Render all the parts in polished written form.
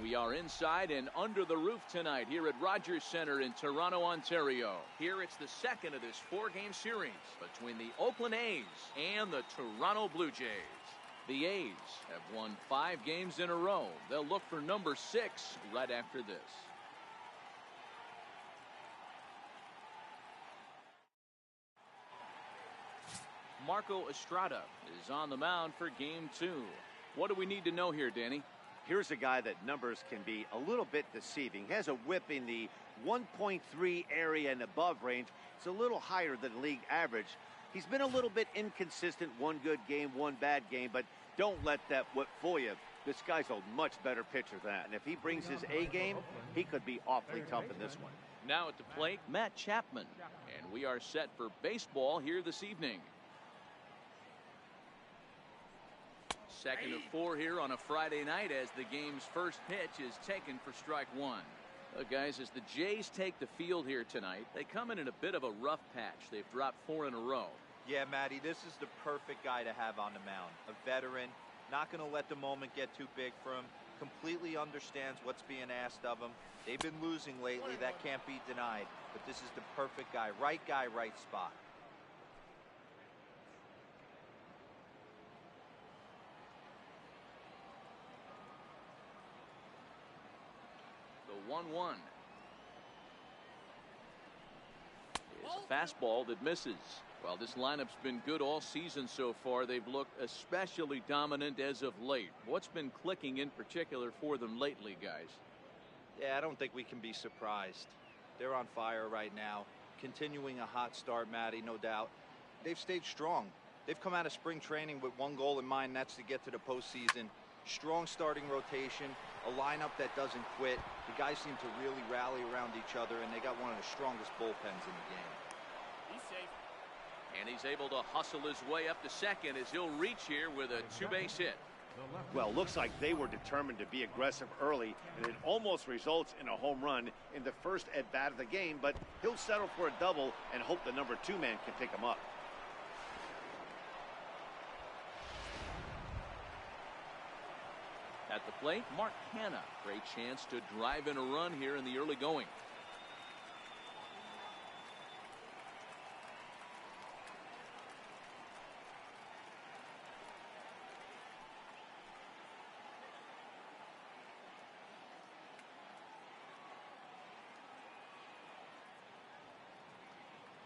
We are inside and under the roof tonight here at Rogers Centre in Toronto, Ontario. Here it's the second of this four-game series between the Oakland A's and the Toronto Blue Jays. The A's have won 5 games in a row. They'll look for number 6 right after this. Marco Estrada is on the mound for game 2. What do we need to know here, Danny? Here's a guy that numbers can be a little bit deceiving. He has a whip in the 1.3 area and above range. It's a little higher than league average. He's been a little bit inconsistent. One good game, one bad game, but don't let that whip fool you. This guy's a much better pitcher than that. And if he brings his A game, he could be awfully tough in this one. Now at the plate, Matt Chapman. And we are set for baseball here this evening. Second of 4 here on a Friday night as the game's first pitch is taken for strike 1. Guys, as the Jays take the field here tonight, they come in a bit of a rough patch. They've dropped 4 in a row. Yeah, Matty, this is the perfect guy to have on the mound. A veteran, not going to let the moment get too big for him, completely understands what's being asked of him. They've been losing lately, that can't be denied. But this is the perfect guy, right spot. The 1-1. Here's a fastball that misses. Well, this lineup's been good all season so far. They've looked especially dominant as of late. What's been clicking in particular for them lately, guys? Yeah, I don't think we can be surprised. They're on fire right now. Continuing a hot start, Matty, no doubt. They've stayed strong. They've come out of spring training with one goal in mind, and that's to get to the postseason. Strong starting rotation, a lineup that doesn't quit. The guys seem to really rally around each other, and they got one of the strongest bullpens in the game. He's safe. And he's able to hustle his way up to second as he'll reach here with a 2-base hit. Well, looks like they were determined to be aggressive early, and it almost results in a home run in the first at-bat of the game, but he'll settle for a double and hope the number 2 man can pick him up. At the plate, Mark Hanna. Great chance to drive in a run here in the early going.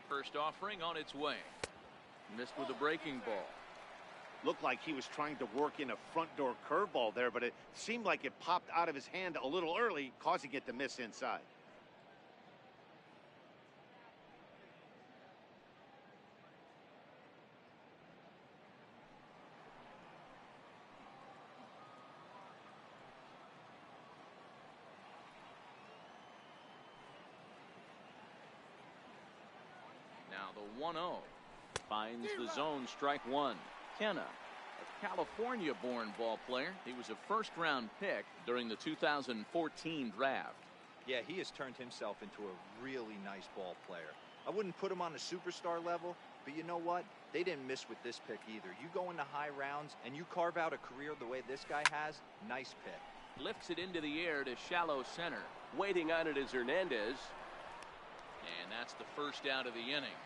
First offering on its way. Missed with a breaking ball. Looked like he was trying to work in a front door curveball there, but it seemed like it popped out of his hand a little early, causing it to miss inside. Now the 1-0 finds the zone, strike 1. Kenna, a California-born ball player. He was a first-round pick during the 2014 draft. Yeah, he has turned himself into a really nice ball player. I wouldn't put him on a superstar level, but you know what? They didn't miss with this pick either. You go into high rounds and you carve out a career the way this guy has, nice pick. Lifts it into the air to shallow center. Waiting on it is Hernandez. And that's the first out of the inning.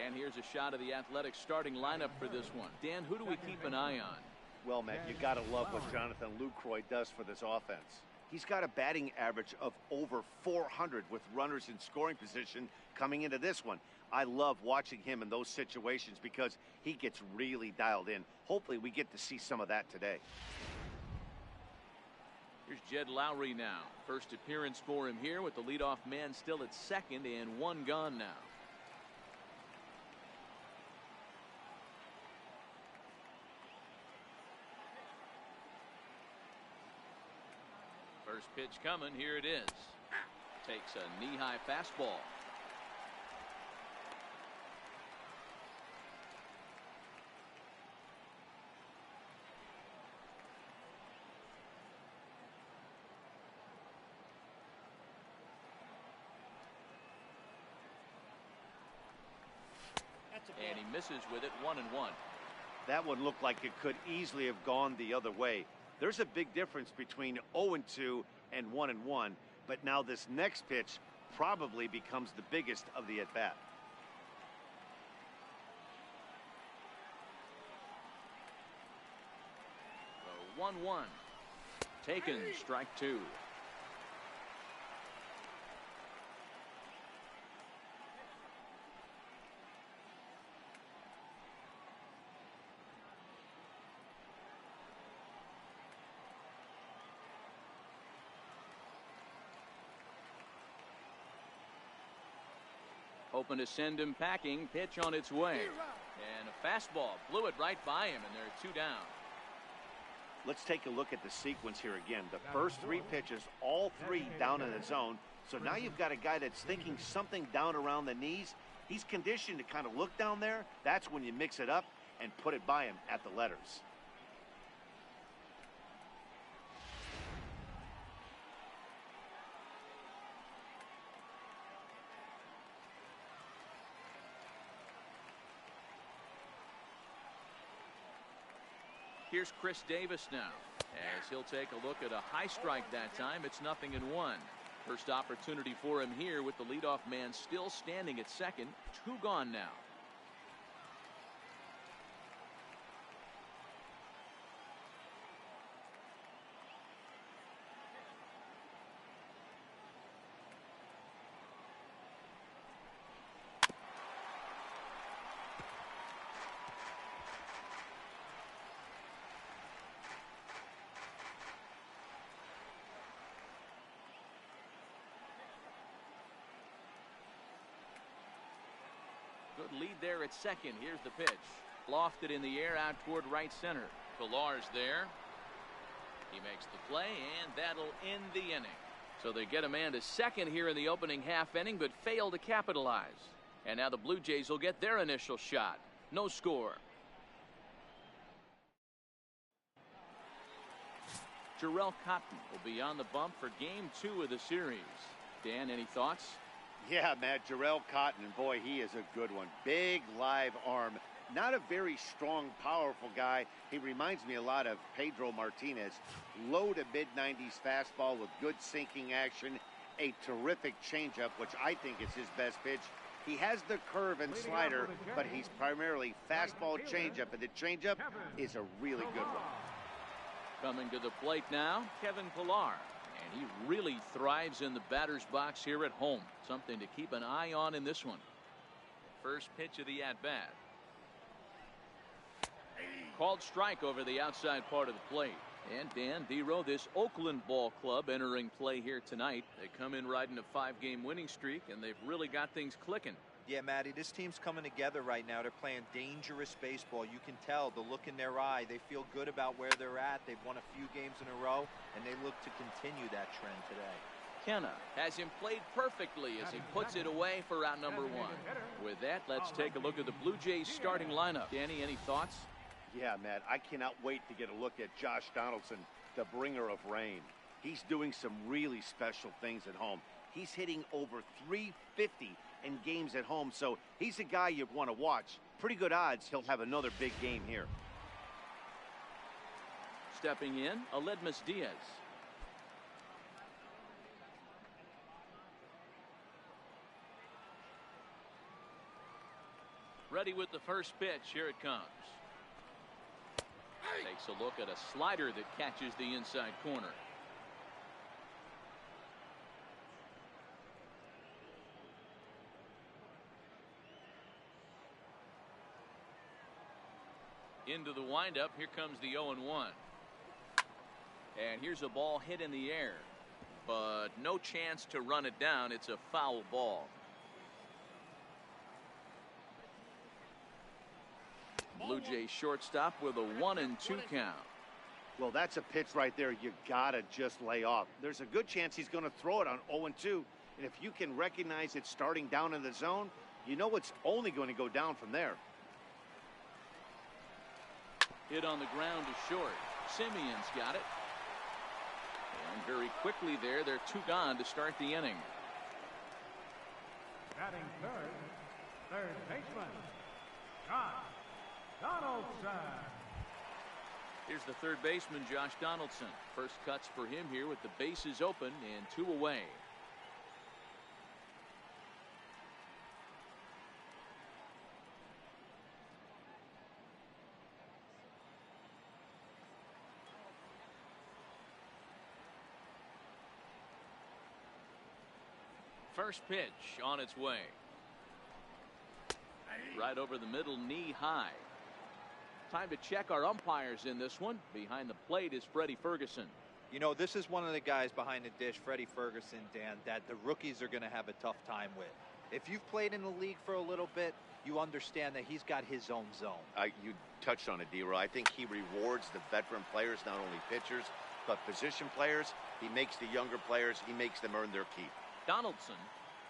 And here's a shot of the Athletics starting lineup for this one. Dan, who do we keep an eye on? Well, Matt, you got to love what Jonathan Lucroy does for this offense. He's got a batting average of over 400 with runners in scoring position coming into this one. I love watching him in those situations because he gets really dialed in. Hopefully we get to see some of that today. Here's Jed Lowry now. First appearance for him here with the leadoff man still at second and 1 gone now. First pitch coming. Here it is. Takes a knee-high fastball. And he misses with it, 1-1. That one looked like it could easily have gone the other way. There's a big difference between 0-2 and 1-1, but now this next pitch probably becomes the biggest of the at-bat. The 1-1. Taken, strike two. Hoping to send him packing. Pitch on its way. And a fastball blew it right by him, and they're two down. Let's take a look at the sequence here again. The first three pitches, all three down in the zone. So now you've got a guy that's thinking something down around the knees. He's conditioned to kind of look down there. That's when you mix it up and put it by him at the letters. Here's Chris Davis now, as he'll take a look at a high strike that time. It's 0-1. First opportunity for him here with the leadoff man still standing at second. Two gone now. Good lead there at second. Here's the pitch. Lofted in the air out toward right center. Pilar's there. He makes the play, and that'll end the inning. So they get a man to second here in the opening half inning, but fail to capitalize. And now the Blue Jays will get their initial shot. No score. Jarrell Cotton will be on the bump for game 2 of the series. Dan, any thoughts? Yeah, Matt, Jarrell Cotton, boy, he is a good one. Big live arm. Not a very strong, powerful guy. He reminds me a lot of Pedro Martinez. Low to mid-90s fastball with good sinking action. A terrific changeup, which I think is his best pitch. He has the curve and slider, but he's primarily fastball changeup, and the changeup is a really good one. Coming to the plate now, Kevin Pilar. And he really thrives in the batter's box here at home. Something to keep an eye on in this one. First pitch of the at-bat. Called strike over the outside part of the plate. And Dan Dero, this Oakland ball club entering play here tonight. They come in riding a 5-game winning streak, and they've really got things clicking. Yeah, Matty, this team's coming together right now. They're playing dangerous baseball. You can tell the look in their eye. They feel good about where they're at. They've won a few games in a row, and they look to continue that trend today. Kenna has him played perfectly as he puts it away for out number 1. With that, let's take a look at the Blue Jays starting lineup. Danny, any thoughts? Yeah, Matt, I cannot wait to get a look at Josh Donaldson, the bringer of rain. He's doing some really special things at home. He's hitting over 350 in games at home, so he's a guy you'd want to watch. Pretty good odds he'll have another big game here. Stepping in, Aledmus Diaz. Ready with the first pitch. Here it comes. Takes a look at a slider that catches the inside corner. Into the windup. Here comes the 0-1. And here's a ball hit in the air, but no chance to run it down. It's a foul ball. Blue Jays shortstop with a 1-2 count. Well, that's a pitch right there you gotta just lay off. There's a good chance he's going to throw it on 0-2, and if you can recognize it starting down in the zone, you know it's only going to go down from there. Hit on the ground to short. Simeon's got it. And very quickly there, they're 2 gone to start the inning. Batting third baseman, John. Here's the third baseman, Josh Donaldson. First cuts for him here with the bases open and 2 away. First pitch on its way. Right over the middle, knee high. Time to check our umpires in this one. Behind the plate is Freddie Ferguson. You know, this is one of the guys behind the dish, Freddie Ferguson, Dan, that the rookies are going to have a tough time with. If you've played in the league for a little bit, you understand that he's got his own zone. You touched on it, D-Roy. I think he rewards the veteran players, not only pitchers, but position players. He makes the younger players, he makes them earn their keep. Donaldson,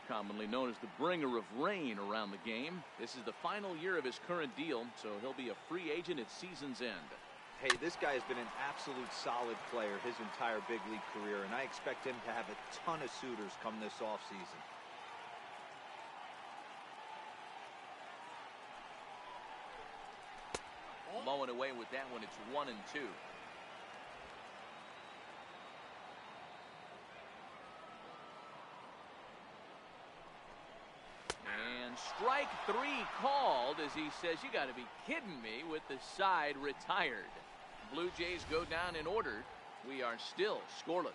commonly known as the bringer of rain around the game. This is the final year of his current deal, so he'll be a free agent at season's end. Hey, this guy has been an absolute solid player his entire big league career, and I expect him to have a ton of suitors come this offseason. Mowing away with that one, it's 1-2. Strike 3 called as he says, you got to be kidding me, with the side retired. Blue Jays go down in order. We are still scoreless.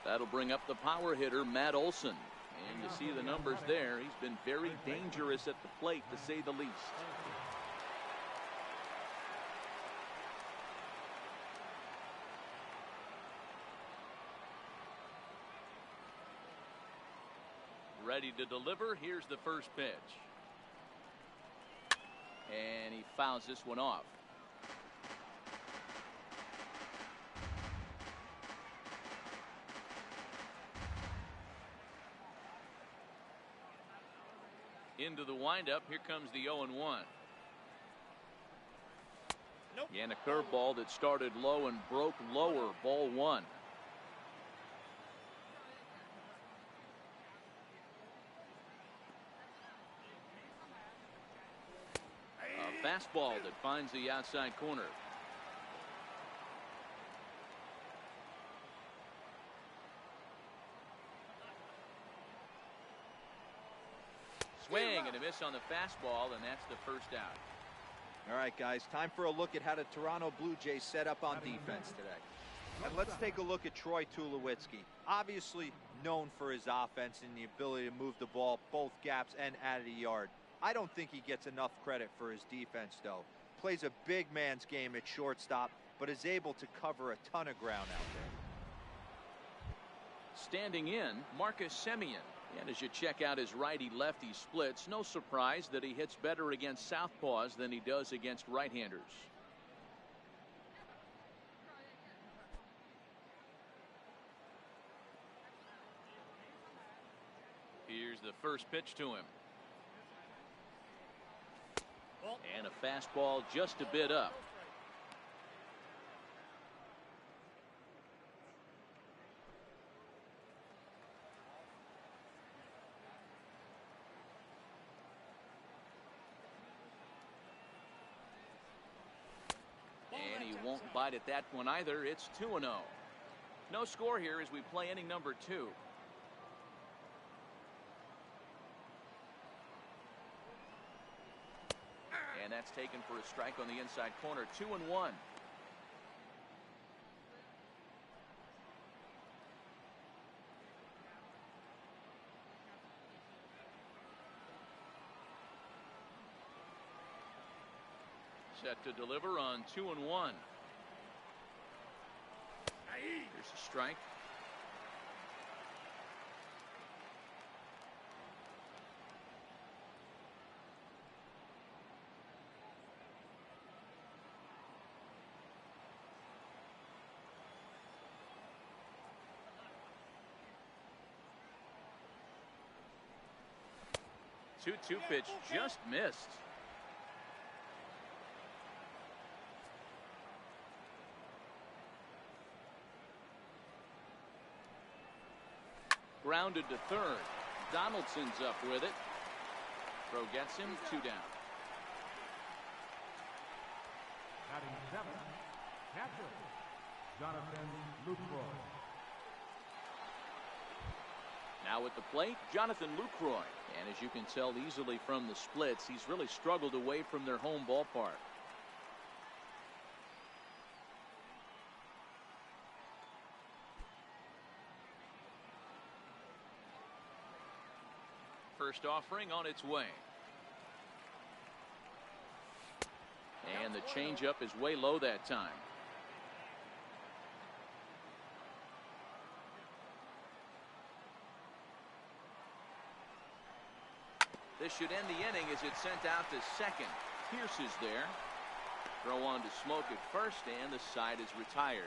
That'll bring up the power hitter, Matt Olson. And you see the numbers there. He's been very dangerous at the plate, to say the least. Ready to deliver. Here's the first pitch. And he fouls this one off. Into the windup. Here comes the 0-1. Nope. And a curveball that started low and broke lower. Ball 1. Fastball that finds the outside corner. Swing and a miss on the fastball, and that's the first out. All right, guys, time for a look at how the Toronto Blue Jays set up on defense today. And let's take a look at Troy Tulowitzki. Obviously known for his offense and the ability to move the ball both gaps and out of the yard. I don't think he gets enough credit for his defense, though. Plays a big man's game at shortstop, but is able to cover a ton of ground out there. Standing in, Marcus Semien. And as you check out his righty-lefty splits, no surprise that he hits better against southpaws than he does against right-handers. Here's the first pitch to him. And a fastball just a bit up. And he won't bite at that one either. It's 2-0. No score here as we play inning number 2. And that's taken for a strike on the inside corner. 2-1. Set to deliver on 2-1. Here's a strike. Two pitch just missed. Grounded to third. Donaldson's up with it. Throw gets him 2 down. Batting 7, catcher, Jonathan Lucroy. Now at the plate, Jonathan Lucroy. And as you can tell easily from the splits, he's really struggled away from their home ballpark. First offering on its way. And the changeup is way low that time. This should end the inning as it's sent out to second. Pierce is there. Throw on to Smoke at first, and the side is retired.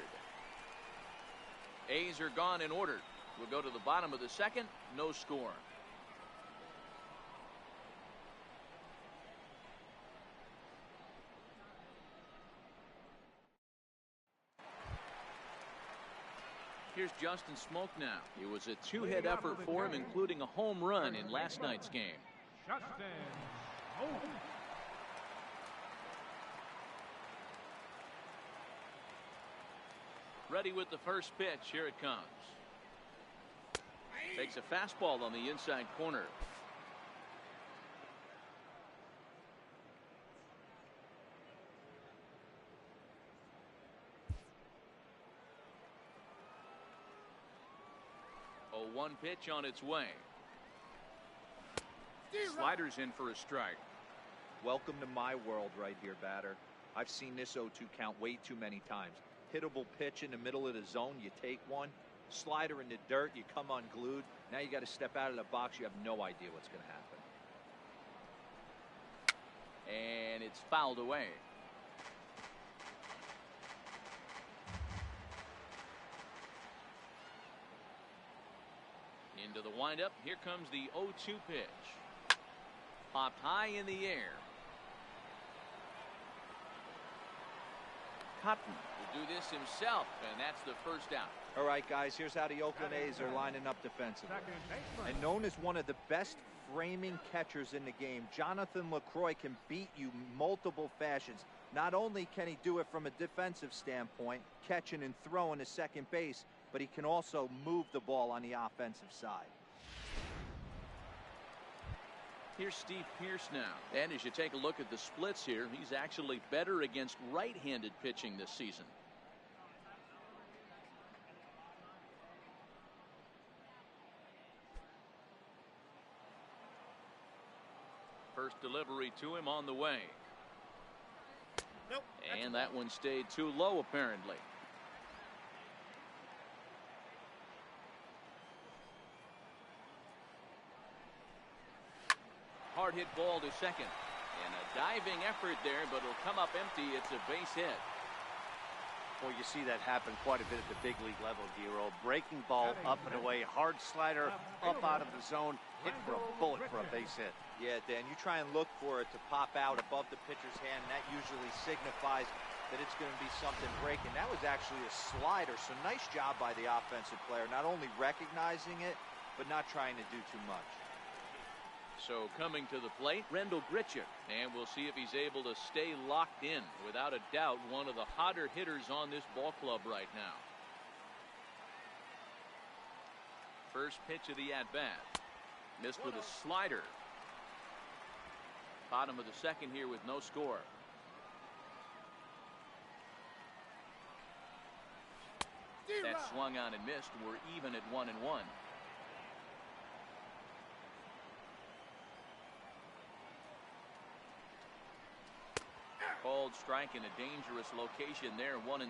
A's are gone in order. We'll go to the bottom of the second. No score. Here's Justin Smoke now. It was a 2-hit effort for him, including a home run in last night's game. Justin Smoke. Ready with the first pitch. Here it comes. Takes a fastball on the inside corner. One pitch on its way. Sliders in for a strike. Welcome to my world right here, batter. I've seen this 0-2 count way too many times. Hittable pitch in the middle of the zone, you take one. Slider in the dirt, you come unglued. Now you got to step out of the box. You have no idea what's going to happen. And it's fouled away. Into the windup. Here comes the 0-2 pitch. Popped high in the air. Cotton will do this himself, and that's the first out. All right, guys, here's how the Oakland A's are lining up defensively. And known as one of the best framing catchers in the game, Jonathan Lucroy can beat you multiple fashions. Not only can he do it from a defensive standpoint, catching and throwing to second base, but he can also move the ball on the offensive side. Here's Steve Pierce now. And as you take a look at the splits here, he's actually better against right-handed pitching this season. First delivery to him on the way. Nope. And that one stayed too low, apparently. Hard hit ball to second. And a diving effort there, but it'll come up empty. It's a base hit. Well, you see that happen quite a bit at the big league level, Giro. Breaking ball up and away, hard slider up out of the zone, hit for a bullet for a base hit. Yeah, Dan, you try and look for it to pop out above the pitcher's hand, and that usually signifies that it's going to be something breaking. That was actually a slider, so nice job by the offensive player, not only recognizing it, but not trying to do too much. So coming to the plate, Rendell Grichuk, and we'll see if he's able to stay locked in. Without a doubt, one of the hotter hitters on this ball club right now. First pitch of the at-bat. Missed with a slider. Bottom of the second here with no score. That swung on and missed. We're even at 1-1. Called strike in a dangerous location there, 1-2.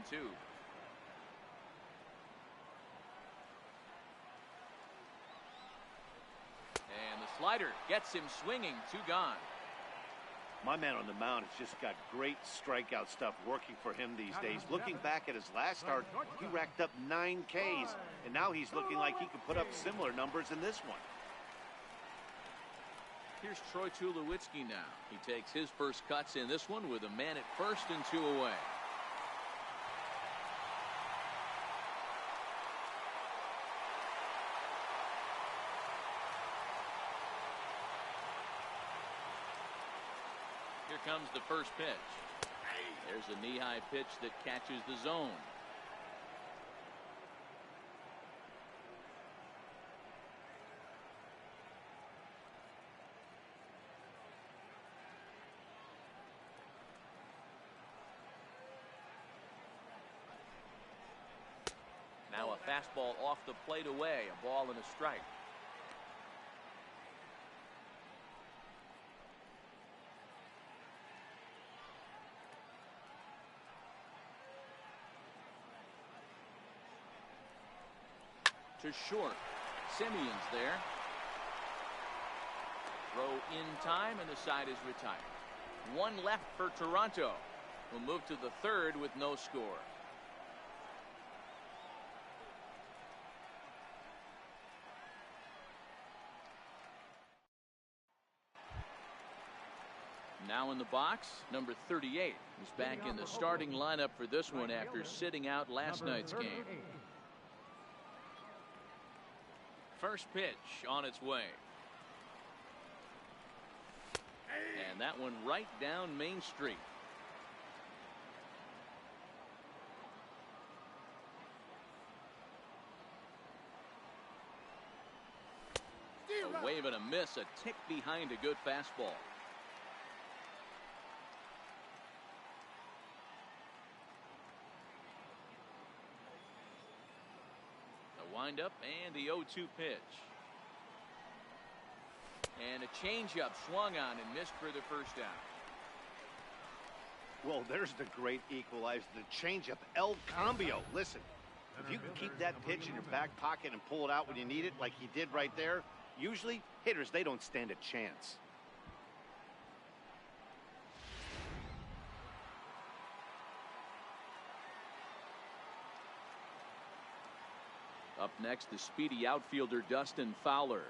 And the slider gets him swinging, 2 gone. My man on the mound has just got great strikeout stuff working for him these days. Looking back at his last start, he racked up 9 Ks, and now he's looking like he could put up similar numbers in this one. Here's Troy Tulowitzki now. He takes his first cuts in this one with a man at first and 2 away. comes the first pitch. There's a knee-high pitch that catches the zone. Now a fastball off the plate away, a ball and a strike. To short. Simeon's there. Throw in time, and the side is retired. One left for Toronto. We'll move to the third with no score. Now in the box, number 38. He's back in the starting lineup for this one after sitting out last night's game. First pitch on its way. And that one right down Main Street. A wave and a miss, a tick behind a good fastball. Windup and the 0-2 pitch. And a changeup swung on and missed for the first out. Well, there's the great equalizer, the changeup, El Cambio. Listen, if you can keep that pitch in your back pocket and pull it out when you need it, like he did right there, usually hitters, they don't stand a chance. Up next, the speedy outfielder Dustin Fowler.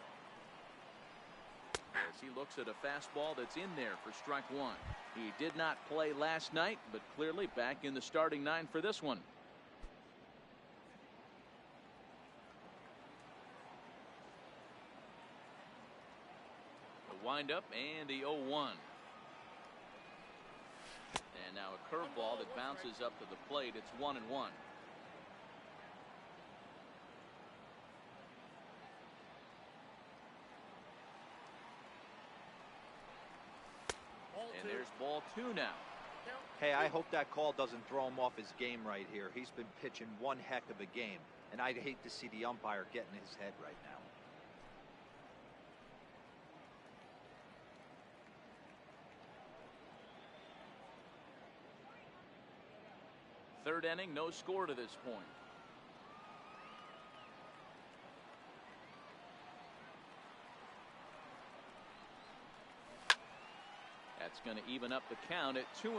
As he looks at a fastball that's in there for strike one. He did not play last night, but clearly back in the starting nine for this one. The windup and the 0-1. And now a curveball that bounces up to the plate. It's 1-1. And there's ball two now. Hey, I hope that call doesn't throw him off his game right here. He's been pitching one heck of a game, and I'd hate to see the umpire get in his head right now. Third inning, no score to this point. That's going to even up the count at 2-2.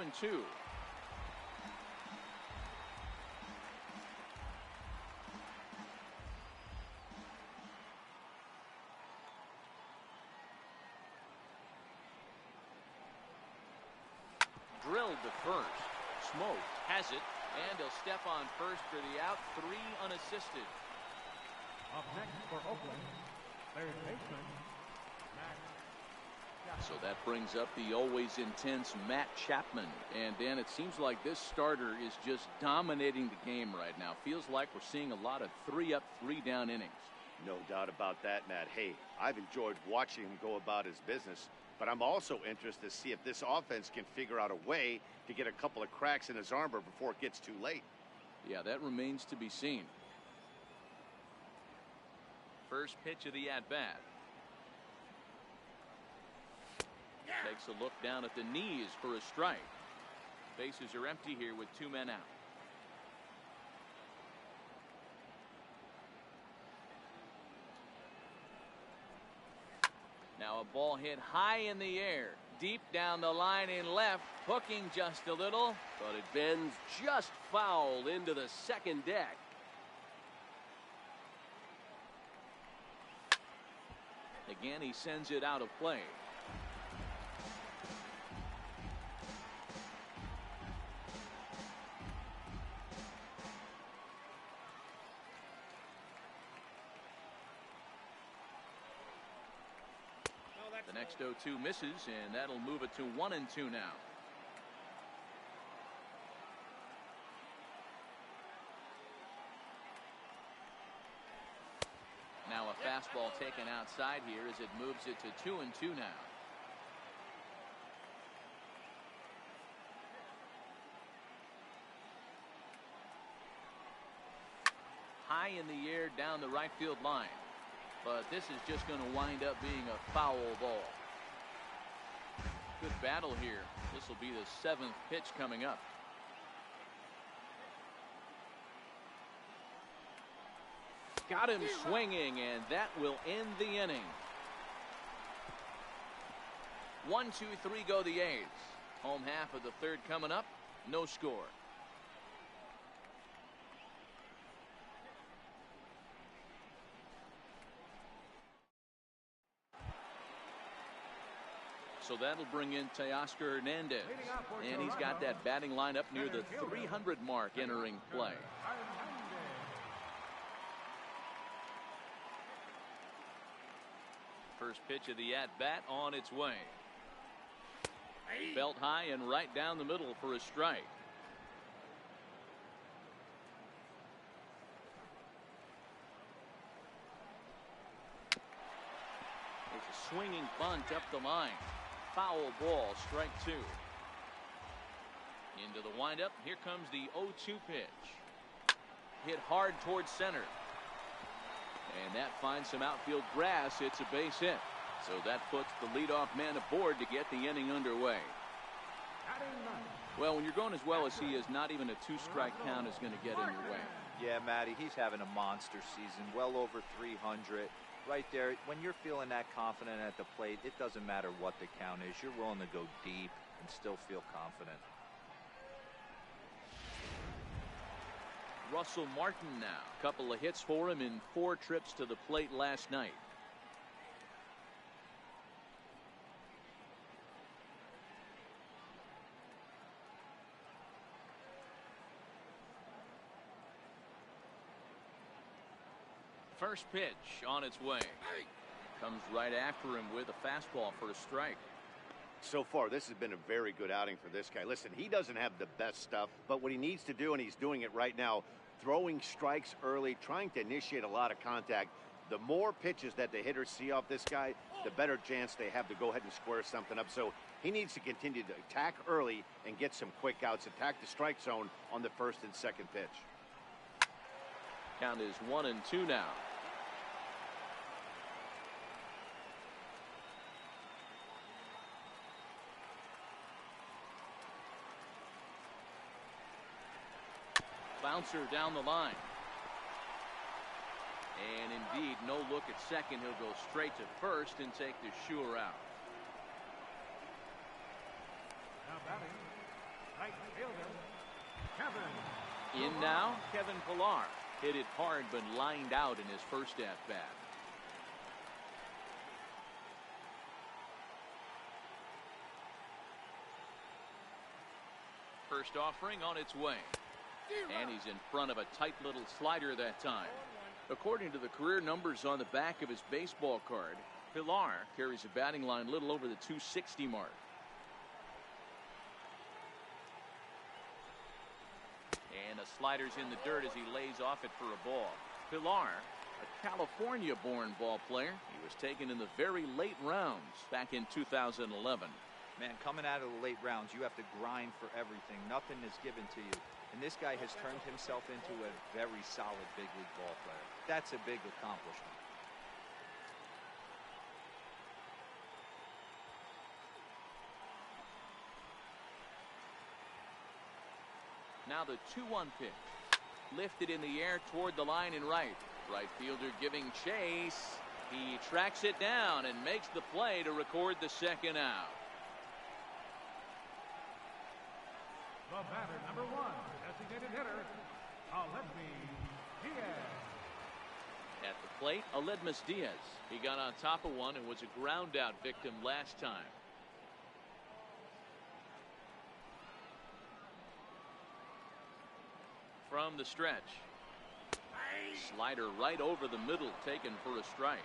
Drilled to first. Smoke has it, and he'll step on first for the out. 3 unassisted. Up next for Oakland, third baseman, So that brings up the always intense Matt Chapman. And Dan, it seems like this starter is just dominating the game right now. Feels like we're seeing a lot of 3-up, 3-down innings. No doubt about that, Matt. Hey, I've enjoyed watching him go about his business, but I'm also interested to see if this offense can figure out a way to get a couple of cracks in his armor before it gets too late. Yeah, that remains to be seen. First pitch of the at-bat. Takes a look down at the knees for a strike. Bases are empty here with 2 men out. Now a ball hit high in the air, deep down the line in left, hooking just a little, but it bends just foul into the second deck. Again, he sends it out of play. The Next 0-2 misses, and that'll move it to 1-2 now. Now a fastball taken outside here as it moves it to 2-2 now. High in the air down the right field line. But this is just going to wind up being a foul ball. Good battle here. This will be the 7th pitch coming up. Got him swinging, and that will end the inning. 1-2-3 go the A's. Home half of the 3rd coming up. No score. So that'll bring in Teoscar Hernandez, and he's got that batting lineup near the 300 mark entering play. First pitch of the at-bat on its way. Belt high and right down the middle for a strike. There's a swinging bunt up the line. Foul ball, strike 2. Into the windup. Here comes the 0-2 pitch. Hit hard towards center. And that finds some outfield grass. It's a base hit. So that puts the leadoff man aboard to get the inning underway. Well, when you're going as well as he is, not even a 2-strike count is going to get in your way. Yeah, Matty, he's having a monster season, well over 300. Right there, when you're feeling that confident at the plate, it doesn't matter what the count is. You're willing to go deep and still feel confident. Russell Martin now. A couple of hits for him in 4 trips to the plate last night. First pitch on its way. Comes right after him with a fastball for a strike. So far, this has been a very good outing for this guy. Listen, he doesn't have the best stuff, but what he needs to do, and he's doing it right now, throwing strikes early, trying to initiate a lot of contact. The more pitches that the hitters see off this guy, the better chance they have to go ahead and square something up. So he needs to continue to attack early and get some quick outs, attack the strike zone on the 1st and 2nd pitch. Count is 1-2 now. Bouncer down the line. And indeed, no look at second. He'll go straight to first and take the sure out. Now batting, right fielder, Kevin. In now, Kevin Pillar. Hit it hard but lined out in his first at-bat. First offering on its way. And he's in front of a tight little slider that time. According to the career numbers on the back of his baseball card, Pillar carries a batting line a little over the 260 mark. And a slider's in the dirt as he lays off it for a ball. Pillar, a California-born ball player. He was taken in the very late rounds back in 2011. Man, coming out of the late rounds, you have to grind for everything. Nothing is given to you. And this guy has turned himself into a very solid big league ball player. That's a big accomplishment. Now the 2-1 pitch. Lifted in the air toward the line and right. Right fielder giving chase. He tracks it down and makes the play to record the 2nd out. The batter, number 1, designated hitter, Diaz. At the plate, Aledmus Diaz. He got on top of one and was a ground out victim last time. From the stretch. Slider right over the middle, taken for a strike.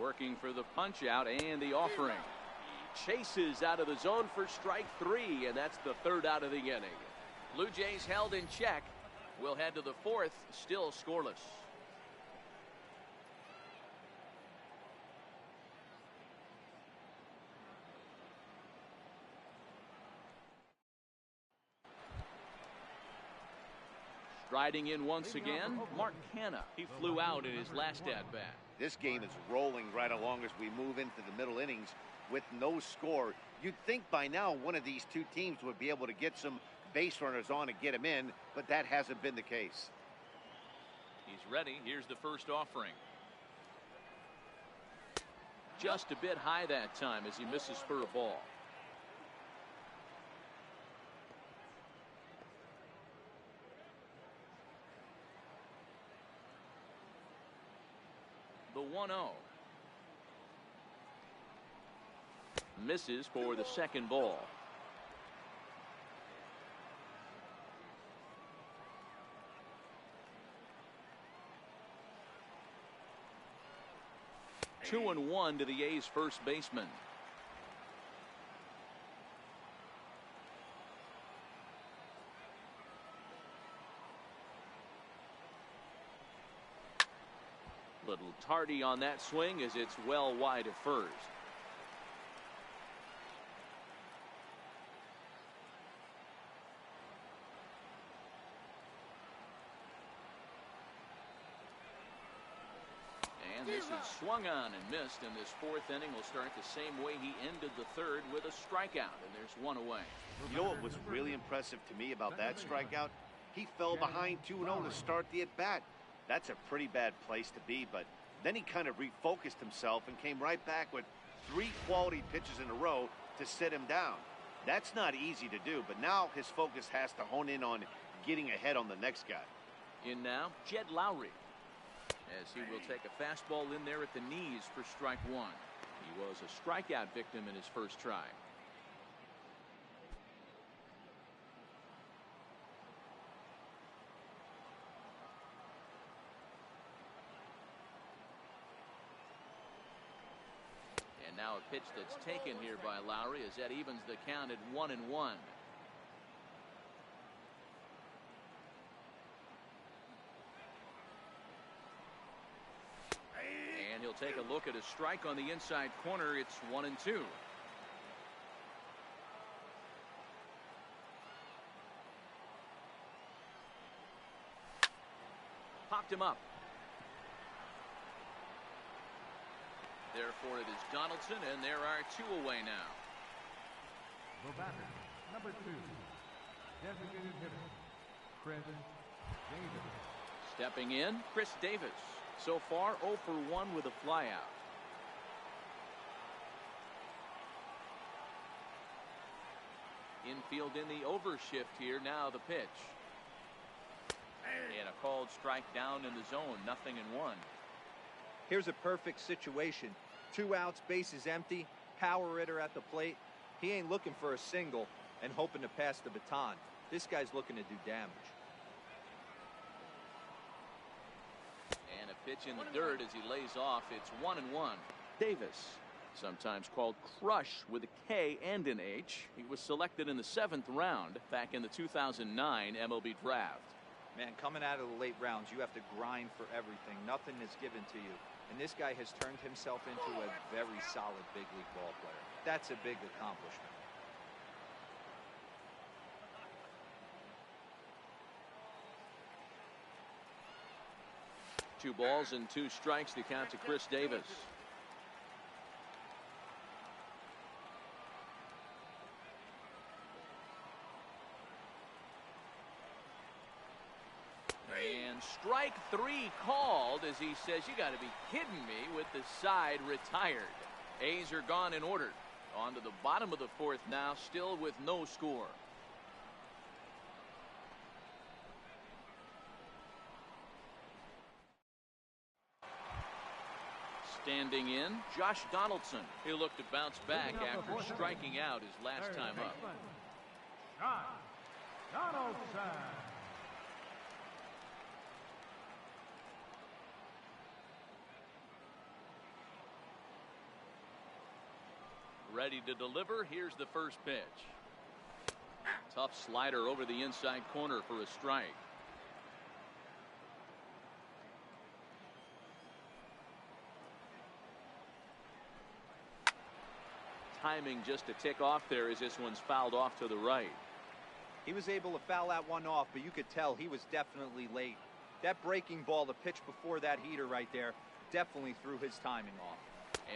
Working for the punch out and the offering. He chases out of the zone for strike 3, and that's the 3rd out of the inning. Blue Jays held in check. We'll head to the 4th, still scoreless. Striding in once again, Mark Canna. He flew out in his last at-bat. This game is rolling right along as we move into the middle innings with no score. You'd think by now one of these two teams would be able to get some base runners on and get him in, but that hasn't been the case. He's ready. Here's the first offering. Just a bit high that time as he misses for a ball. The 1-0. Misses for the second ball. Two and one to the A's first baseman. Little tardy on that swing as it's well wide of first. And this is swung on and missed, and this 4th inning will start the same way he ended the 3rd with a strikeout, and there's one away. You know what was really impressive to me about that strikeout? He fell behind 2-0 to start the at-bat. That's a pretty bad place to be, but then he kind of refocused himself and came right back with 3 quality pitches in a row to sit him down. That's not easy to do, but now his focus has to hone in on getting ahead on the next guy. In now, Jed Lowry, as he will take a fastball in there at the knees for strike 1. He was a strikeout victim in his first try. And now a pitch that's taken here by Lowry as that evens the count at 1-1. And he'll take a look at a strike on the inside corner. It's 1-2. Popped him up. Therefore, it is Donaldson, and there are 2 away now. The batter, number 2, designated hitter, Chris Davis. Stepping in, Chris Davis. So far, 0 for 1 with a flyout. Infield in the overshift here. Now the pitch. And a called strike down in the zone. 0-1. Here's a perfect situation. 2 outs, bases empty, power hitter at the plate. He ain't looking for a single and hoping to pass the baton. This guy's looking to do damage. And a pitch in the dirt as he lays off. It's 1-1. Davis, sometimes called Crush with a K and an H. He was selected in the 7th round back in the 2009 MLB draft. Man, coming out of the late rounds, you have to grind for everything. Nothing is given to you. And this guy has turned himself into a very solid big league ball player. That's a big accomplishment. Two balls and 2 strikes to count to Chris Davis. And strike 3 called as he says, you got to be kidding me, with the side retired. A's are gone and ordered. On to the bottom of the 4th now, still with no score. Standing in, Josh Donaldson. He looked to bounce back after striking out his last time up. Josh Donaldson. Ready to deliver. Here's the first pitch. Tough slider over the inside corner for a strike. Timing just to tick off there as this one's fouled off to the right. He was able to foul that one off, but you could tell he was definitely late. That breaking ball, the pitch before that heater right there, definitely threw his timing off.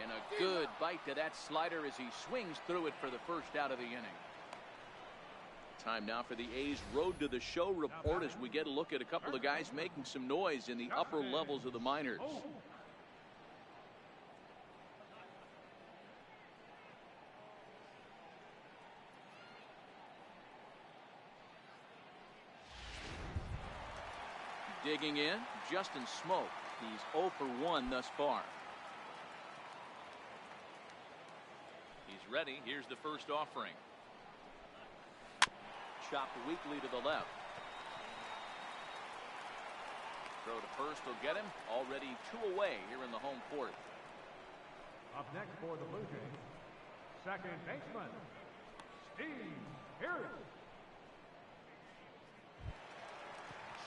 And a good bite to that slider as he swings through it for the first out of the inning. Time now for the A's Road to the Show report as we get a look at a couple of guys making some noise in the upper levels of the minors. Digging in, Justin Smoke. He's 0 for 1 thus far. He's ready. Here's the first offering. Chopped weakly to the left. Throw to first will get him. Already 2 away here in the home fourth. Up next for the Blue Jays, second baseman, Steve.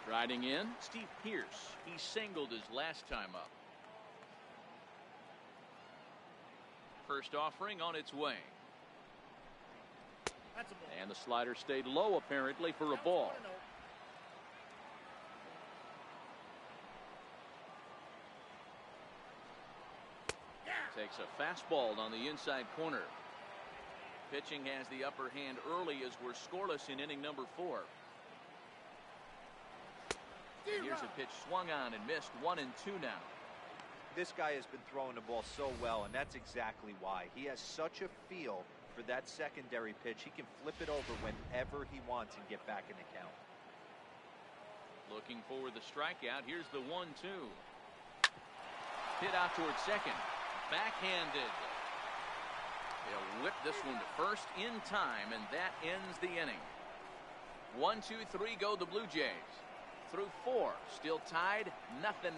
Striding in, Steve Pierce. He singled his last time up. First offering on its way. And the slider stayed low apparently for a ball. Takes a fastball on the inside corner. Pitching has the upper hand early as we're scoreless in inning number 4. Here's a pitch swung on and missed. 1-2 now. This guy has been throwing the ball so well, and that's exactly why. He has such a feel for that secondary pitch. He can flip it over whenever he wants and get back in the count. Looking for the strikeout. Here's the 1-2. Hit out towards second. Backhanded. He'll whip this one to first in time, and that ends the inning. 1, 2, 3 go the Blue Jays. Through 4, still tied, 0-0.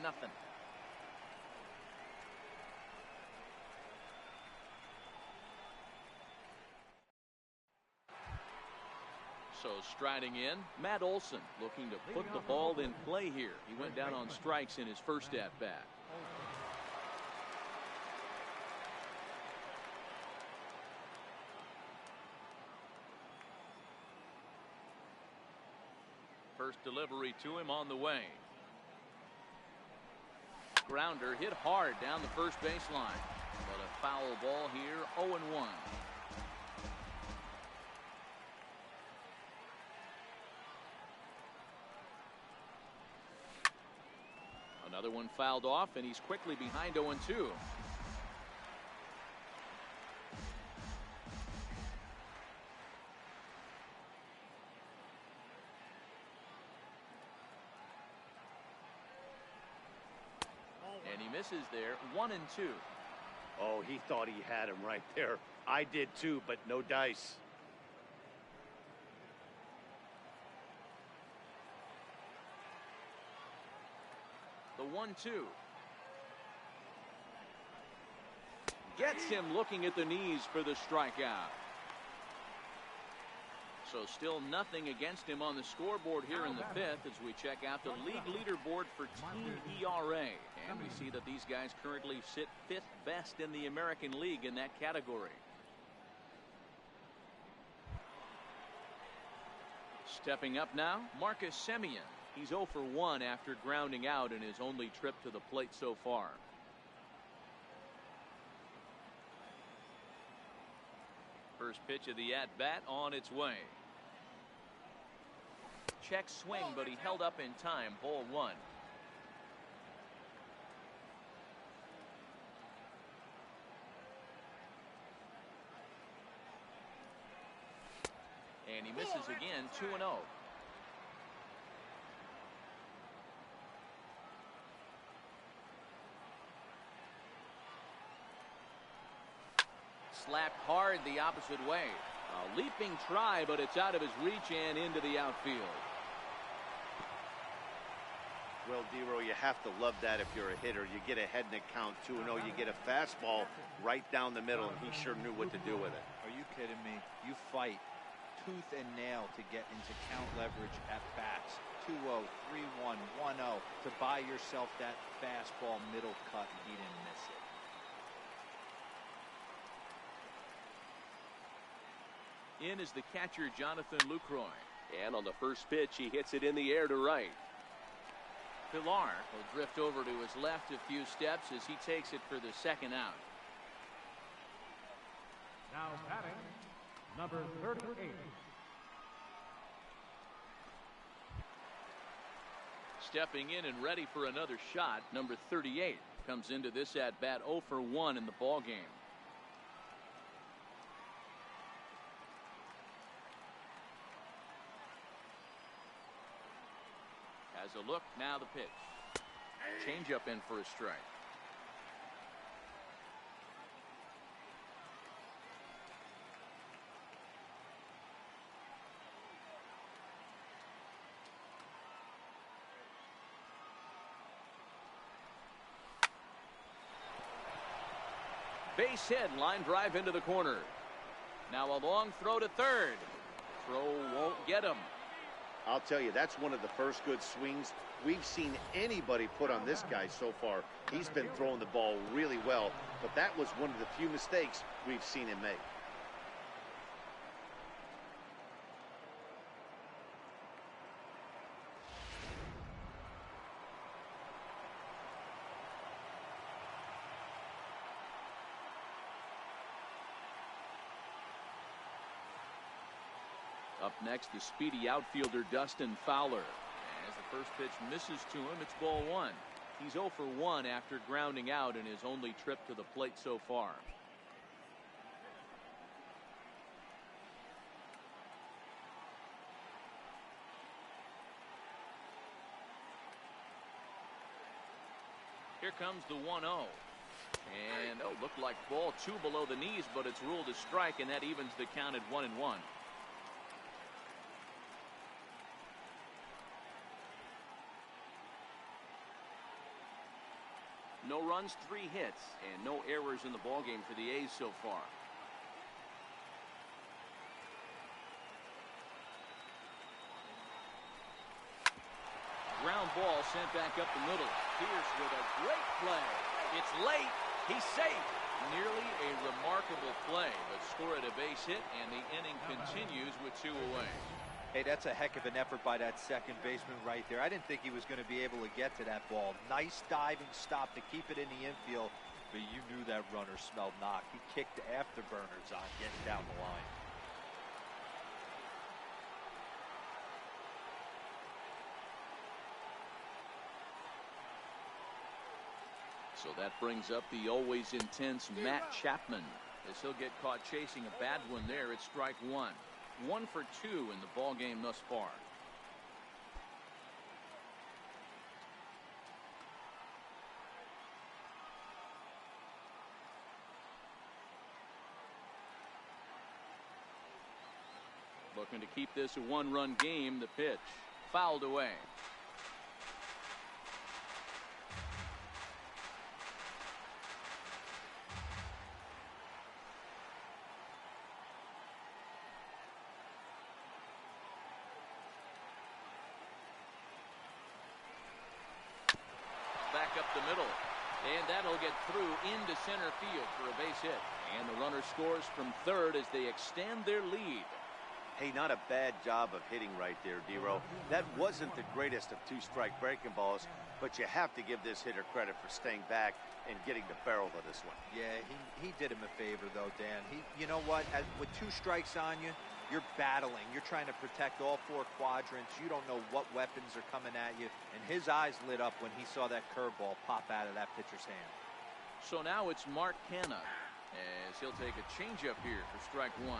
So striding in, Matt Olson looking to put the ball in play here. He went down on strikes in his first at bat. First delivery to him on the way. Grounder hit hard down the first baseline. But a foul ball here, 0-1. Another one fouled off, and he's quickly behind 0-2. And he misses there, 1-2. Oh, he thought he had him right there. I did too, but no dice. The 1-2. Gets him looking at the knees for the strikeout. So still nothing against him on the scoreboard here in the 5th as we check out the league leaderboard for team ERA. And we see that these guys currently sit 5th best in the American League in that category. Stepping up now, Marcus Semien. He's 0 for 1 after grounding out in his only trip to the plate so far. First pitch of the at-bat on its way. Check swing, but he held up in time. Ball 1. And he misses again, 2-0. Slapped hard the opposite way. A leaping try, but it's out of his reach and into the outfield. Well, Dero, you have to love that if you're a hitter. You get ahead in the count 2-0. You get a fastball right down the middle, and he sure knew what to do with it. Are you kidding me? You fight tooth and nail to get into count leverage at bats. 2-0, 3-1, 1-0 to buy yourself that fastball middle cut, and he didn't miss it. In is the catcher, Jonathan Lucroy. And on the first pitch, he hits it in the air to right. Pilar will drift over to his left a few steps as he takes it for the second out. Now batting, number 38. Stepping in and ready for another shot, number 38 comes into this at bat 0 for 1 in the ball game. Has a look, now the pitch. Changeup in for a strike. Base hit, line drive into the corner. Now a long throw to third. Throw won't get him. I'll tell you, that's one of the first good swings we've seen anybody put on this guy so far. He's been throwing the ball really well, but that was one of the few mistakes we've seen him make. Up next, the speedy outfielder Dustin Fowler. As the first pitch misses to him, it's ball 1. He's 0 for 1 after grounding out in his only trip to the plate so far. Here comes the 1-0. And looked like ball 2 below the knees, but it's ruled a strike, and that evens the count at 1-1. No runs, 3 hits, and no errors in the ballgame for the A's so far. Ground ball sent back up the middle. Pierce with a great play. It's late. He's safe. Nearly a remarkable play, but scored a base hit, and the inning continues with 2 away. Hey, that's a heck of an effort by that second baseman right there. I didn't think he was going to be able to get to that ball. Nice diving stop to keep it in the infield, but you knew that runner smelled knock. He kicked the afterburners on getting down the line. So that brings up the always intense Matt Chapman, as he'll get caught chasing a bad one there at strike 1. 1 for 2 in the ball game thus far. Looking to keep this a 1-run game. The pitch fouled away. Up the middle, and that'll get through into center field for a base hit, and the runner scores from third as they extend their lead. Hey, not a bad job of hitting right there, Dero. That wasn't the greatest of 2-strike breaking balls, but you have to give this hitter credit for staying back and getting the barrel of this one. Yeah, he did him a favor though, Dan. You know what, with 2 strikes on you, you're battling. You're trying to protect all 4 quadrants. You don't know what weapons are coming at you. And his eyes lit up when he saw that curveball pop out of that pitcher's hand. So now it's Mark Canna, as he'll take a changeup here for strike 1.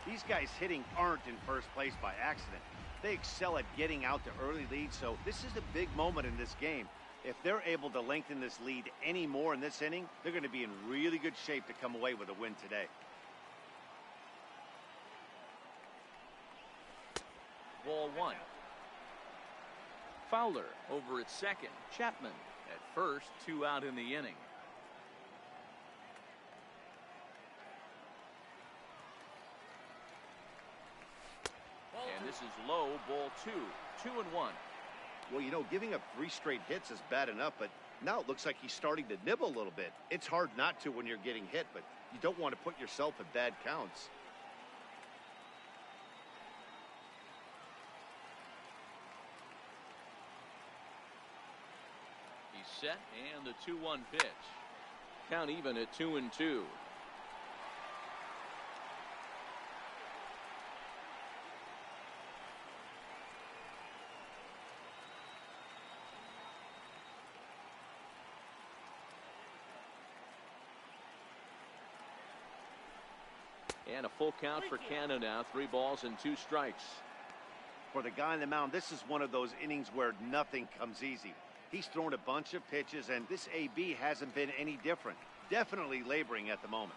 These guys hitting aren't in first place by accident. They excel at getting out to early leads, so this is a big moment in this game. If they're able to lengthen this lead any more in this inning, they're going to be in really good shape to come away with a win today. Ball 1. Fowler over at second. Chapman at first. 2 out in the inning. And this is low. Ball 2. 2-1. Well, you know, giving up 3 straight hits is bad enough, but now it looks like he's starting to nibble a little bit. It's hard not to when you're getting hit, but you don't want to put yourself in bad counts. He's set, and the 2-1 pitch. Count even at 2-2. And a full count for Kanal now. 3 balls and 2 strikes. For the guy on the mound, this is one of those innings where nothing comes easy. He's thrown a bunch of pitches, and this AB hasn't been any different. Definitely laboring at the moment.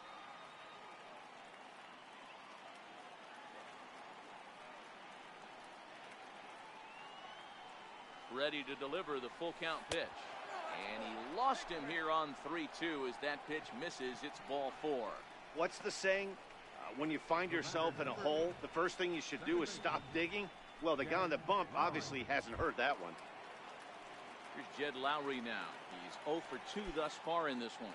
Ready to deliver the full count pitch. And he lost him here on 3-2 as that pitch misses. It's ball 4. What's the saying? When you find yourself in a hole, the first thing you should do is stop digging. Well, the guy on the bump obviously hasn't heard that one. Here's Jed Lowry now. He's 0 for 2 thus far in this one.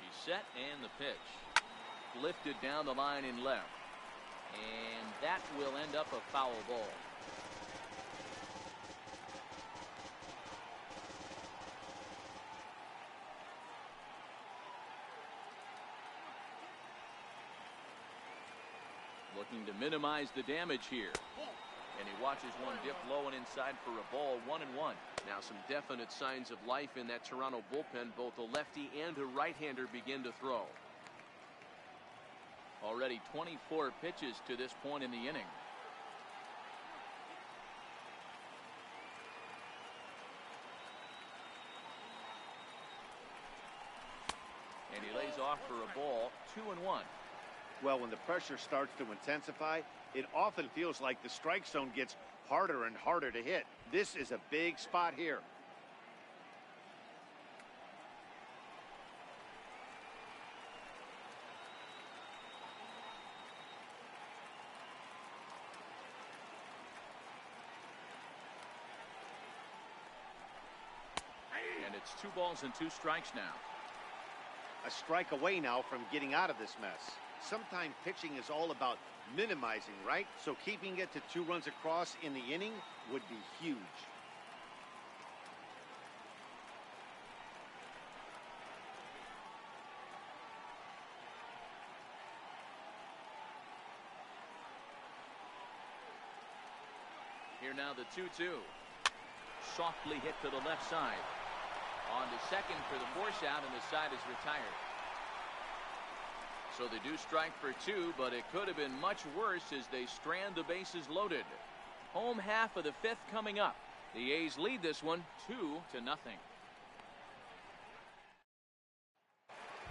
He's set, and the pitch. Lifted down the line in left. And that will end up a foul ball. Looking to minimize the damage here. And he watches one dip low and inside for a ball. 1-1. Now some definite signs of life in that Toronto bullpen. Both a lefty and a right-hander begin to throw. Already 24 pitches to this point in the inning. And he lays off for a ball. 2-1. Well, when the pressure starts to intensify, it often feels like the strike zone gets harder and harder to hit. This is a big spot here. And it's 2 balls and 2 strikes now. A strike away now from getting out of this mess. Sometimes pitching is all about minimizing, right? So keeping it to 2 runs across in the inning would be huge. Here now the 2-2. Softly hit to the left side. On to second for the force out, and the side is retired. So they do strike for 2, but it could have been much worse as they strand the bases loaded. Home half of the 5th coming up. The A's lead this one 2-0.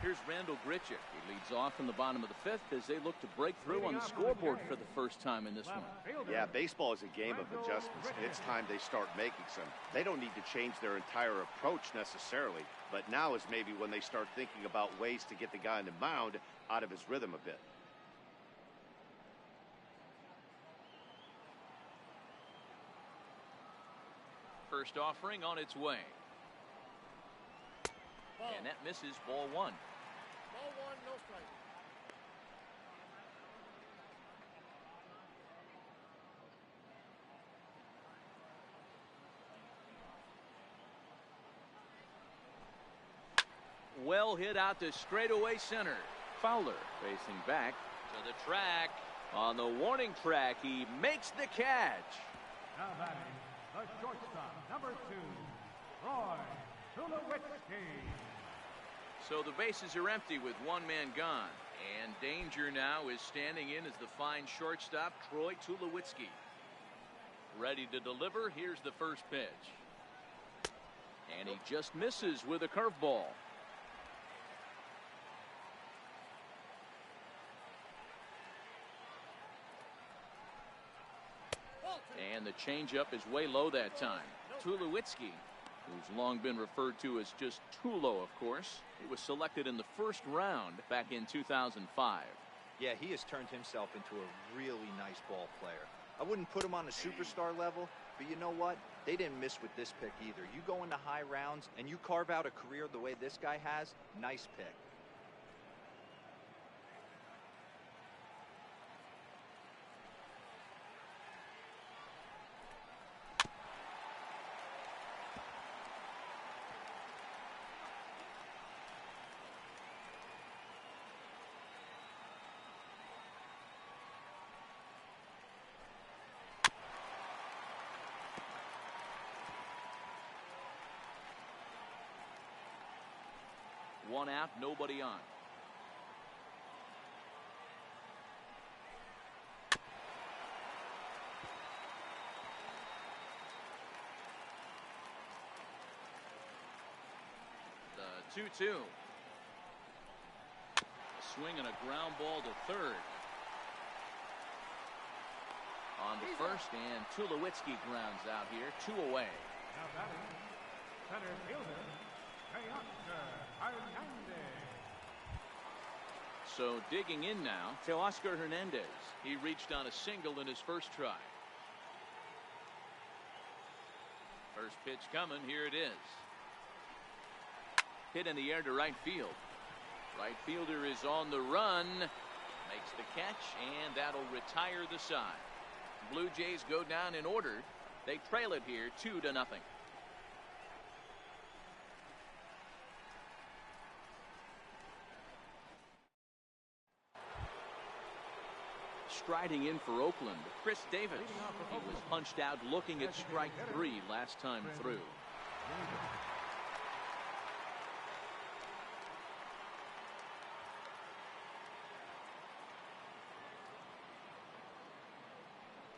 Here's Randall Grichuk. He leads off in the bottom of the 5th as they look to break through on the scoreboard for the first time in this one. Yeah, baseball is a game of adjustments. It's time they start making some. They don't need to change their entire approach necessarily, but now is maybe when they start thinking about ways to get the guy on the mound out of his rhythm a bit. First offering on its way. And that misses. Ball 1. Ball 1, no strike. Well hit out to straightaway center. Fowler facing back to the track. On the warning track, he makes the catch. Now batting, the shortstop, number 2, Roy Tulowitzki. So the bases are empty with 1 man gone. And danger now is standing in as the fine shortstop, Troy Tulowitzki. Ready to deliver. Here's the first pitch. And he just misses with a curveball. the changeup is way low that time. Tulowitzki, who's long been referred to as just Tulo, of course. He was selected in the first round back in 2005. Yeah, he has turned himself into a really nice ball player. I wouldn't put him on a superstar level, but you know what? They didn't miss with this pick either. You go into high rounds and you carve out a career the way this guy has, nice pick. One out, nobody on. The 2-2. A swing and a ground ball to third. On the first, and Tulowitzki grounds out here, 2 away. Now batting, center fielder, So digging in now, Teoscar Hernandez. He reached on a single in his first try. First pitch coming, here it is. Hit in the air to right field. Right fielder is on the run, makes the catch, and that'll retire the side. Blue Jays go down in order. They trail it here 2-0. Striding in for Oakland, Chris Davis. He was punched out looking at strike 3 last time through.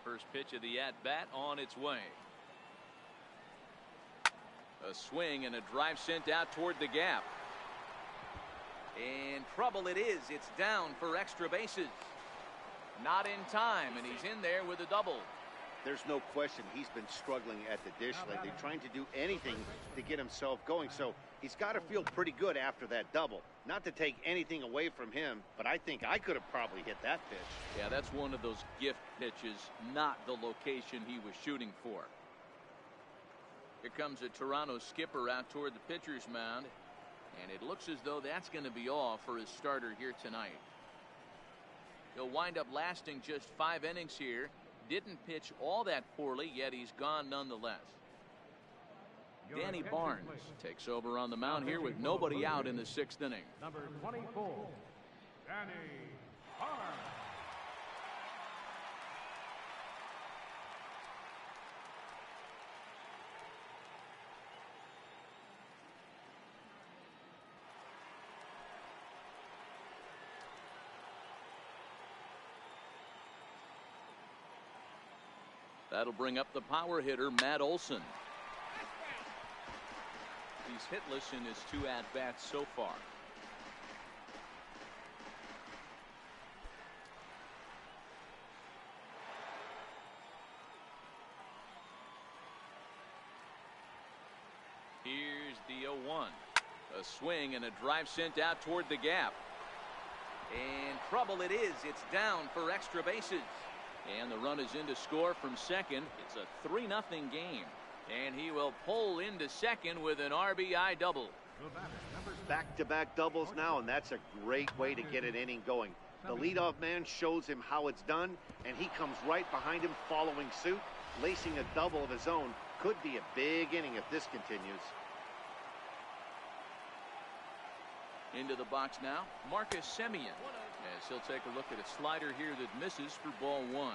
First pitch of the at-bat on its way. A swing and a drive sent out toward the gap. And trouble it is. It's down for extra bases. Not in time, and he's in there with a double. There's no question he's been struggling at the dish lately, trying to do anything to get himself going. So he's got to feel pretty good after that double. Not to take anything away from him, but I think I could have probably hit that pitch. Yeah, that's one of those gift pitches, not the location he was shooting for. Here comes a Toronto skipper out toward the pitcher's mound, and it looks as though that's going to be all for his starter here tonight. He'll wind up lasting just 5 innings here. Didn't pitch all that poorly, yet he's gone nonetheless. Danny Barnes takes over on the mound here with nobody out in the 6th inning. Number 24, Danny Barnes. That'll bring up the power hitter, Matt Olson. He's hitless in his 2 at-bats so far. Here's the 0-1. A swing and a drive sent out toward the gap. And trouble it is. It's down for extra bases. And the run is in to score from second. It's a 3-0 game. And he will pull into second with an RBI double. Back-to-back doubles now, and that's a great way to get an inning going. The leadoff man shows him how it's done, and he comes right behind him following suit. Lacing a double of his own could be a big inning if this continues. Into the box now, Marcus Semien, as he'll take a look at a slider here that misses for ball 1.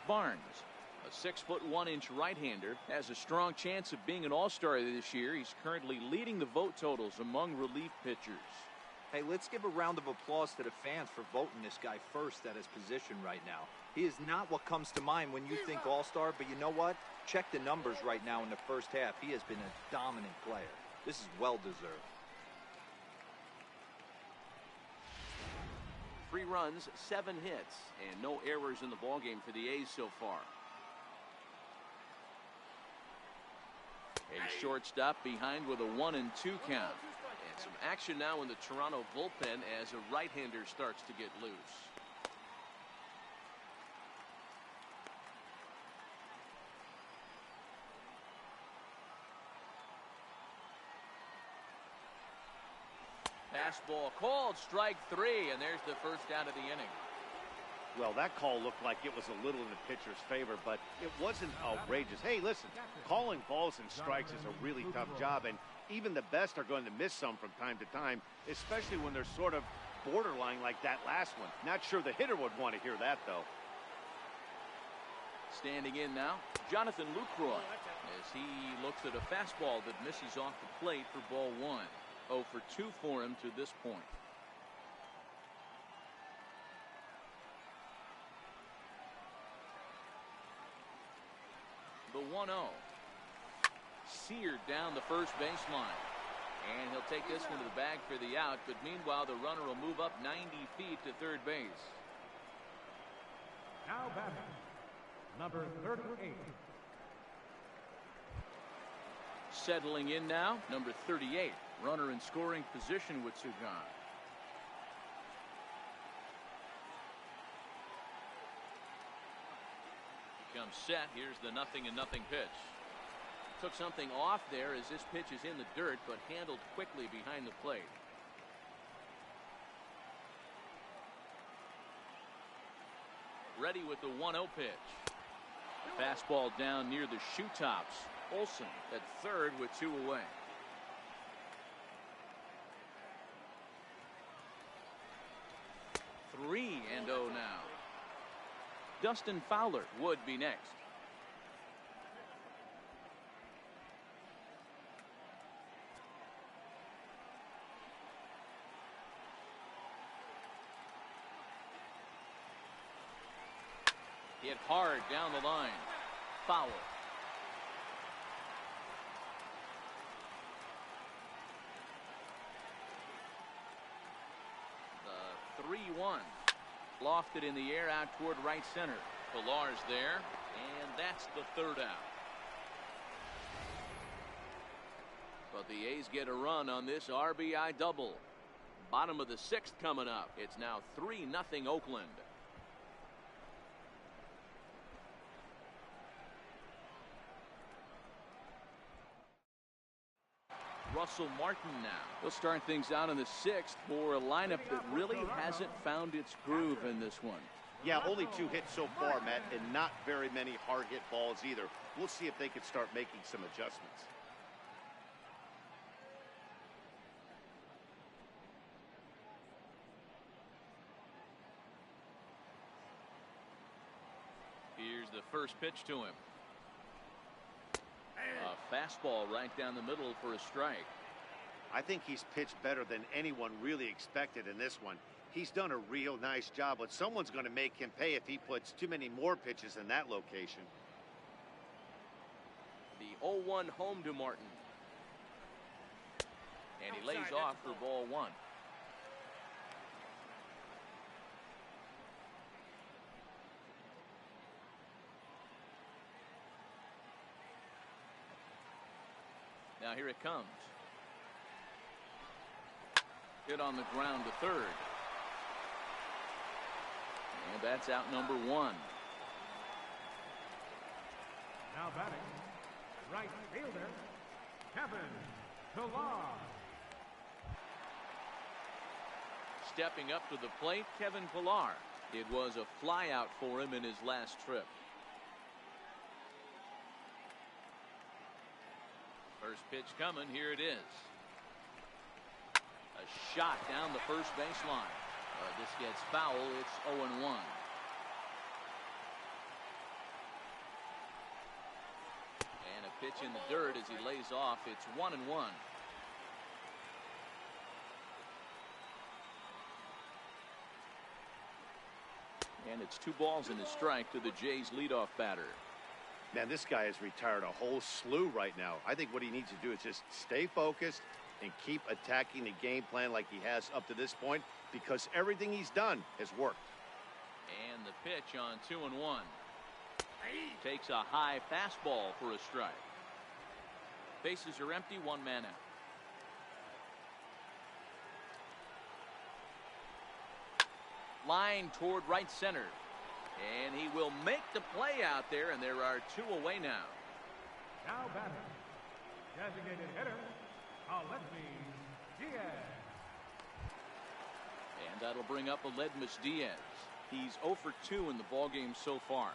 Barnes, a 6'1" right-hander, has a strong chance of being an all-star this year. He's currently leading the vote totals among relief pitchers. Hey, let's give a round of applause to the fans for voting this guy first at his position right now. He is not what comes to mind when you think all-star, but you know what? Check the numbers right now in the first half. He has been a dominant player. This is well-deserved. 3 runs, 7 hits, and no errors in the ballgame for the A's so far. shortstop behind with a 1-2 count. And some action now in the Toronto bullpen as a right-hander starts to get loose. Fastball called, strike 3, and there's the first out of the inning. Well, that call looked like it was a little in the pitcher's favor, but it wasn't outrageous. Hey, listen, calling balls and strikes is a really tough job, and even the best are going to miss some from time to time, especially when they're sort of borderline like that last one. Not sure the hitter would want to hear that, though. Standing in now, Jonathan Lucroy, as he looks at a fastball that misses off the plate for ball 1. 0 for 2 for him to this point. The 1-0. Seared down the first baseline. And he'll take this one to the bag for the out, but meanwhile the runner will move up 90 feet to third base. Now batting, number 38. Settling in now, number 38. Runner in scoring position with Sugan. Comes set. Here's the 0-0 pitch. Took something off there as this pitch is in the dirt, but handled quickly behind the plate. Ready with the 1-0 pitch. Fastball down near the shoe tops. Olsen at third with 2 away. Three and 0 now. Dustin Fowler would be next. Hit hard down the line. Foul. The 3-1. Lofted in the air out toward right center. Pilar's there, and that's the third out. But the A's get a run on this RBI double. Bottom of the 6th coming up. It's now 3-0 Oakland. Russell Martin now. We'll start things out in the 6th for a lineup that really hasn't found its groove in this one. Yeah, only 2 hits so far, Matt, and not very many hard hit balls either. We'll see if they can start making some adjustments. Here's the first pitch to him. A fastball right down the middle for a strike. I think he's pitched better than anyone really expected in this one. He's done a real nice job, but someone's going to make him pay if he puts too many more pitches in that location. The 0-1 home to Martin. And he lays off for ball 1. Now here it comes. Hit on the ground to third. And that's out number 1. Now batting, right fielder, Kevin Pilar. Stepping up to the plate, Kevin Pilar. It was a fly out for him in his last trip. First pitch coming. Here it is. A shot down the first baseline. This gets foul. It's 0-1. And a pitch in the dirt as he lays off. It's 1-1. And it's 2 balls and a strike to the Jays leadoff batter. Man, this guy has retired a whole slew right now. I think what he needs to do is just stay focused and keep attacking the game plan like he has up to this point, because everything he's done has worked. And the pitch on 2-1. Takes a high fastball for a strike. Bases are empty, one man out. Line toward right center. And he will make the play out there, and there are two away now. Now batting, designated hitter, Diaz. And that'll bring up Aledmus Diaz. He's 0 for 2 in the ballgame so far.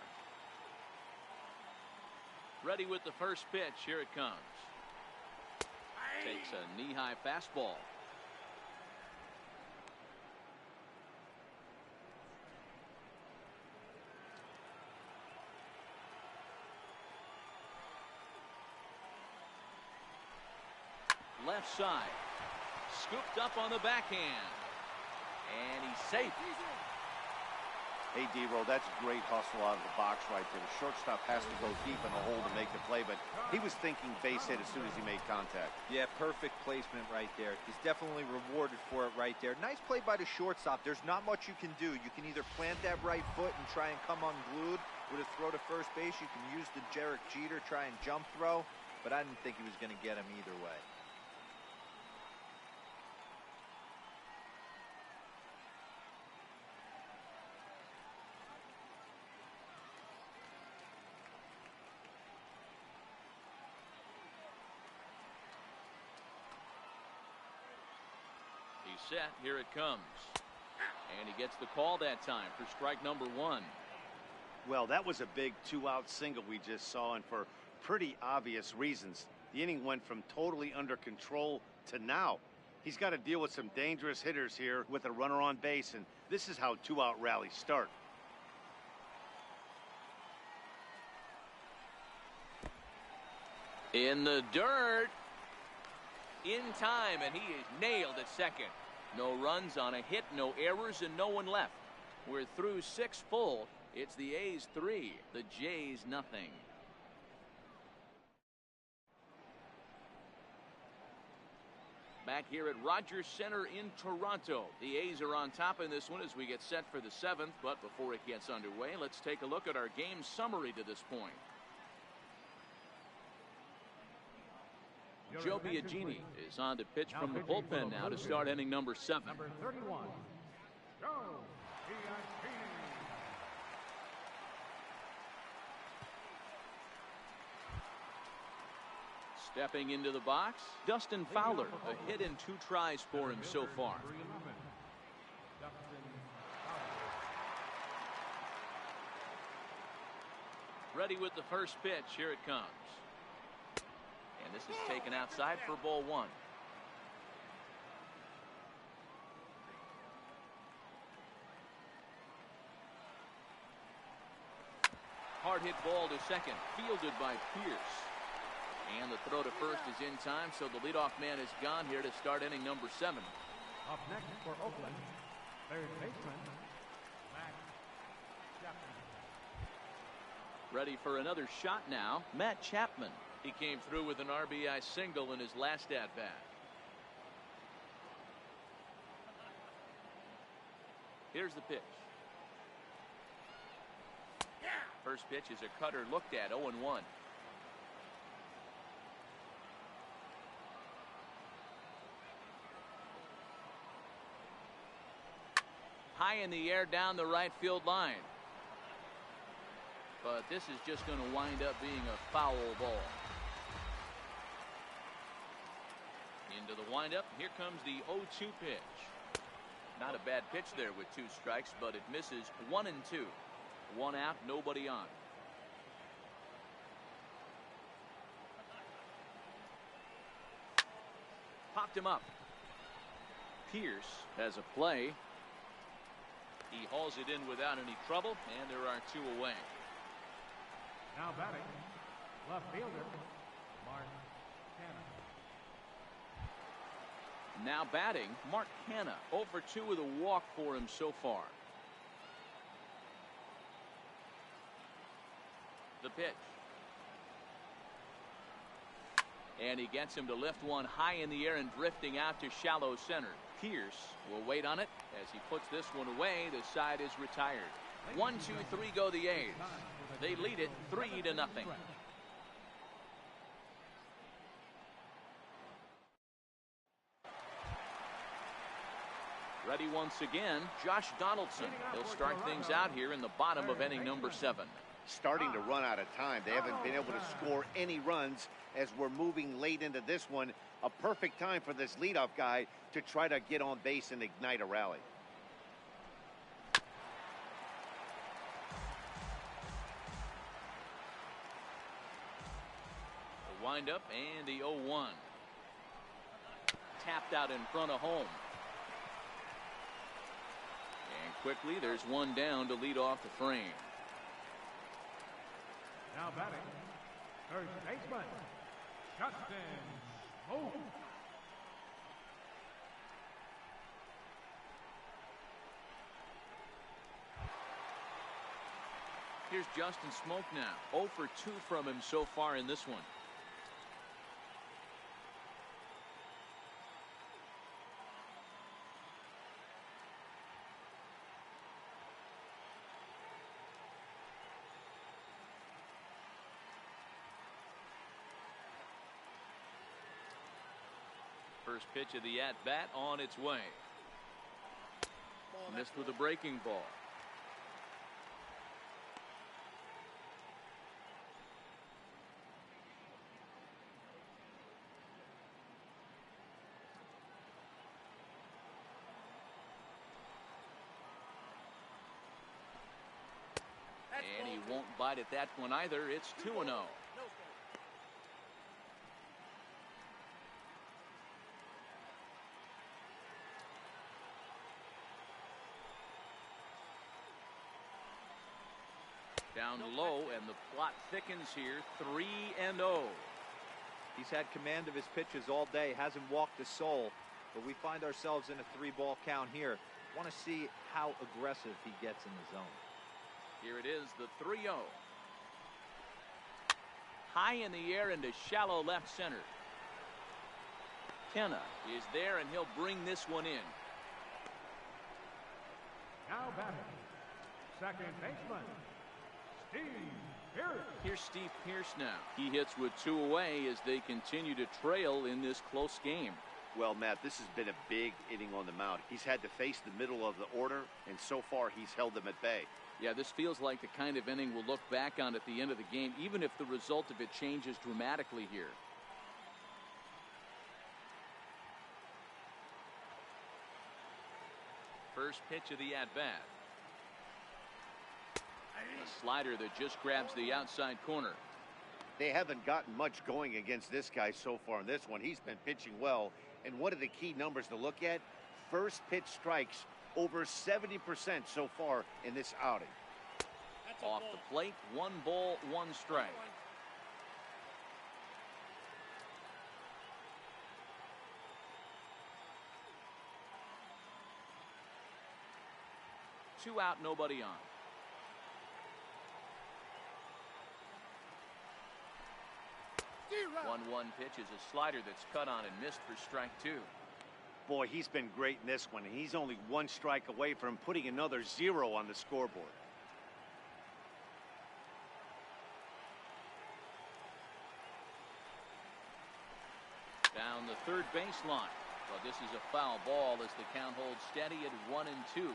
Ready with the first pitch. Here it comes. Takes a knee-high fastball. Left side. Scooped up on the backhand. And he's safe. Hey, D-Roll, that's great hustle out of the box right there. The shortstop has to go deep in the hole to make the play, but he was thinking base hit as soon as he made contact. Yeah, perfect placement right there. He's definitely rewarded for it right there. Nice play by the shortstop. There's not much you can do. You can either plant that right foot and try and come unglued with a throw to first base. You can use the Derek Jeter, try and jump throw, but I didn't think he was going to get him either way. Set. Here it comes. And he gets the call that time for strike number 1. Well, that was a big 2-out single we just saw, and for pretty obvious reasons. The inning went from totally under control to now. He's got to deal with some dangerous hitters here with a runner on base, and this is how 2-out rallies start. In the dirt. In time, and he is nailed at second. No runs on a hit, no errors, and no one left. We're through 6 full. It's the A's 3, the Jays nothing. Back here at Rogers Center in Toronto. The A's are on top in this one as we get set for the 7th, but before it gets underway, let's take a look at our game summary to this point. Joe Biagini is on to pitch from the bullpen now to start inning number 7. Number 31, Joe Biagini. Stepping into the box, Dustin Fowler, a hit in 2 tries for him so far. Ready with the first pitch. Here it comes. And this is taken outside for ball 1. Hard hit ball to second, fielded by Pierce. And the throw to first is in time, so the leadoff man is gone here to start inning number 7. Up next for Oakland, third baseman, Matt Chapman. Ready for another shot now, Matt Chapman. He came through with an RBI single in his last at-bat. Here's the pitch. First pitch is a cutter looked at, 0-1. High in the air down the right field line. But this is just going to wind up being a foul ball. Into the windup. Here comes the 0-2 pitch. Not a bad pitch there with 2 strikes, but it misses 1 and 2. 1 out, nobody on. Popped him up. Pierce has a play. He hauls it in without any trouble, and there are 2 away. Now batting, left fielder, Mark Canal. Now batting, Mark Hanna, 0 for 2 with a walk for him so far. The pitch. And he gets him to lift one high in the air and drifting out to shallow center. Pierce will wait on it as he puts this one away. The side is retired. 1, 2, 3 go the A's. They lead it 3-0. Ready once again, Josh Donaldson. He'll start things out here in the bottom of inning number 7. Starting to run out of time. They haven't been able to score any runs as we're moving late into this one. A perfect time for this leadoff guy to try to get on base and ignite a rally. The windup and the 0-1. Tapped out in front of home. And quickly there's one down to lead off the frame. Now batting, third baseman, Justin Smoke. Here's Justin Smoke now. 0 for 2 from him so far in this one. First pitch of the at-bat on its way. Missed with a breaking ball. And he won't bite at that one either. It's 2-0. Down low, and the plot thickens here. 3-0. He's had command of his pitches all day, hasn't walked a soul, but we find ourselves in a 3-ball count here. Want to see how aggressive he gets in the zone. Here it is, the 3-0. High in the air into shallow left center. Kenna is there, and he'll bring this one in. Now batting, second baseman, Steve Pierce. Here's Steve Pierce now. He hits with 2 away as they continue to trail in this close game. Well, Matt, this has been a big inning on the mound. He's had to face the middle of the order, and so far he's held them at bay. Yeah, this feels like the kind of inning we'll look back on at the end of the game, even if the result of it changes dramatically here. First pitch of the at-bat. A slider that just grabs the outside corner. They haven't gotten much going against this guy so far in this one. He's been pitching well, and one of the key numbers to look at, first pitch strikes over 70% so far in this outing. Off the plate, 1 ball, 1 strike. Two out, nobody on. One pitch is a slider that's cut on and missed for strike 2. Boy, he's been great in this one. He's only 1 strike away from putting another 0 on the scoreboard. Down the third baseline. But this is a foul ball as the count holds steady at 1-2. He'll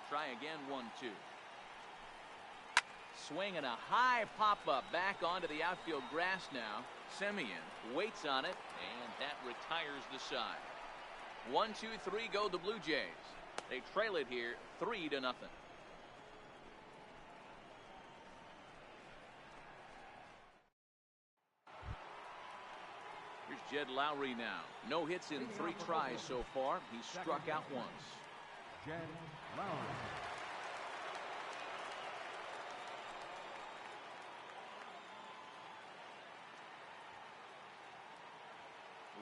try again, 1-2. Swing and a high pop-up back onto the outfield grass now. Semien waits on it, and that retires the side. 1-2-3 go the Blue Jays. They trail it here 3-0. Here's Jed Lowry now. No hits in 3 tries so far. He's struck out once. Jed Lowry.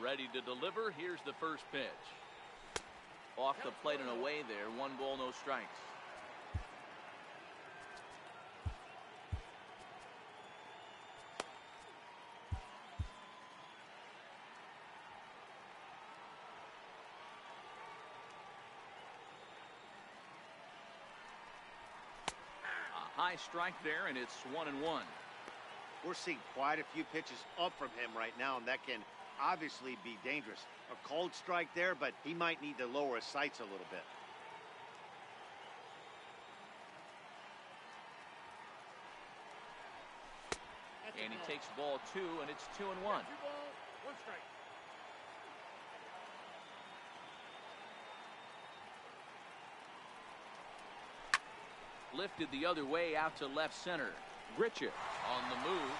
Ready to deliver. Here's the first pitch. Off the plate and away there. 1 ball, no strikes. A high strike there, and it's 1-1. We're seeing quite a few pitches up from him right now, and that can obviously be dangerous. A called strike there, but he might need to lower his sights a little bit. And he takes ball 2, and it's 2-1. 2 ball, 1 strike. Lifted the other way out to left center. Gritcher on the move.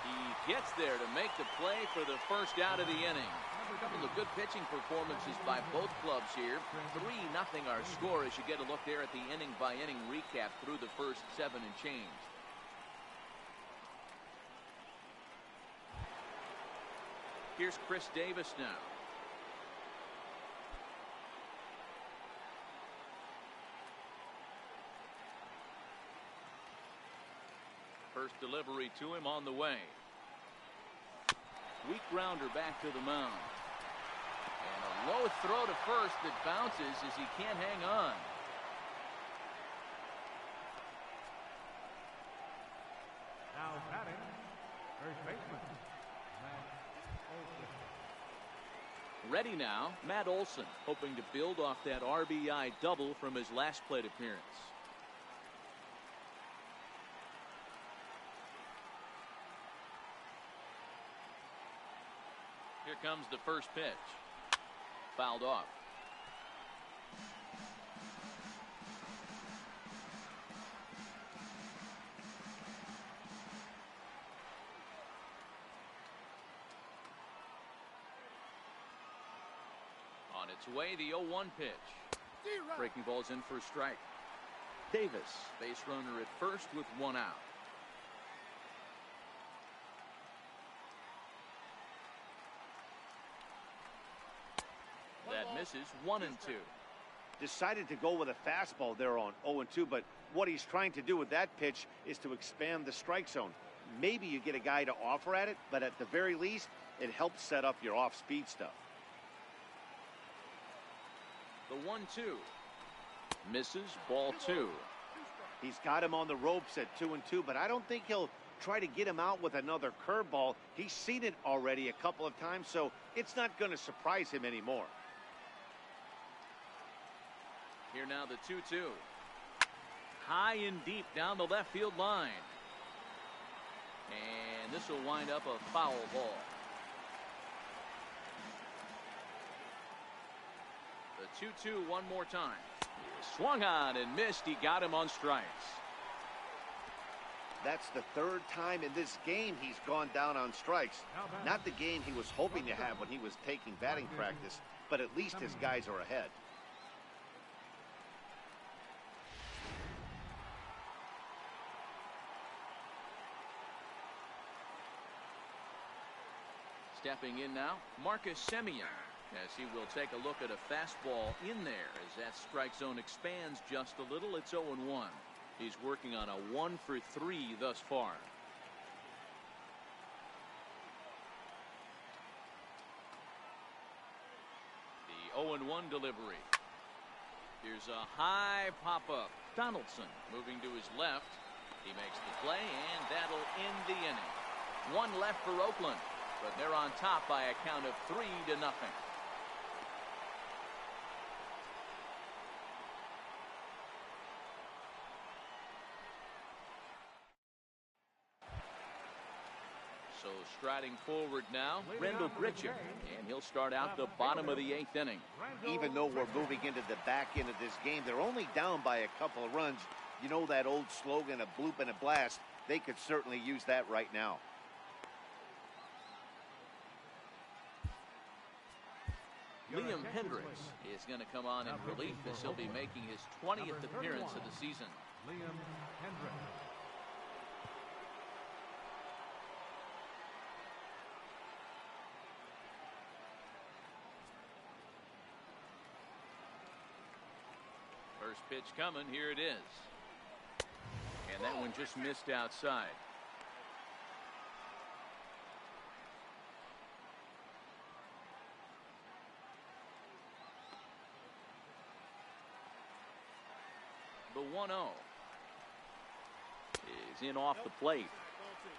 He gets there to make the play for the first out of the inning. A couple of good pitching performances by both clubs here. 3-0 our score as you get a look there at the inning-by-inning recap through the first 7 and change. Here's Chris Davis now. First delivery to him on the way. Weak grounder back to the mound. And a low throw to first that bounces as he can't hang on. Now batting, first baseman, Matt Olson. Ready now, Matt Olson, hoping to build off that RBI double from his last plate appearance. Here comes the first pitch. Fouled off. On its way, the 0-1 pitch. Breaking ball's in for a strike. Davis, base runner at first with 1 out. That misses. 1-2. Decided to go with a fastball there on 0-2, but what he's trying to do with that pitch is to expand the strike zone. Maybe you get a guy to offer at it, but at the very least, it helps set up your off-speed stuff. The 1-2. Misses. Ball 2. He's got him on the ropes at 2-2, but I don't think he'll try to get him out with another curveball. He's seen it already a couple of times, so it's not going to surprise him anymore. Here now the 2-2. High and deep down the left field line. And this will wind up a foul ball. The 2-2 one more time. He swung on and missed. He got him on strikes. That's the 3rd time in this game he's gone down on strikes. Not the game he was hoping to have when he was taking batting practice, but at least his guys are ahead. Stepping in now, Marcus Semien, as he will take a look at a fastball in there as that strike zone expands just a little. It's 0-1. He's working on a 1 for 3 thus far. The 0-1 delivery. Here's a high pop-up. Donaldson moving to his left. He makes the play, and that'll end the inning. 1 left for Oakland, but they're on top by a count of 3-0. So striding forward now, Rendell Gritcher, and he'll start out the bottom of the 8th inning. Even though we're moving into the back end of this game, they're only down by a couple of runs. You know that old slogan, a bloop and a blast? They could certainly use that right now. Liam Hendricks is going to come on in relief as he'll be making his 20th appearance of the season. Liam Hendricks. First pitch coming. Here it is. And that one just missed outside. The 1-0 is in off the plate.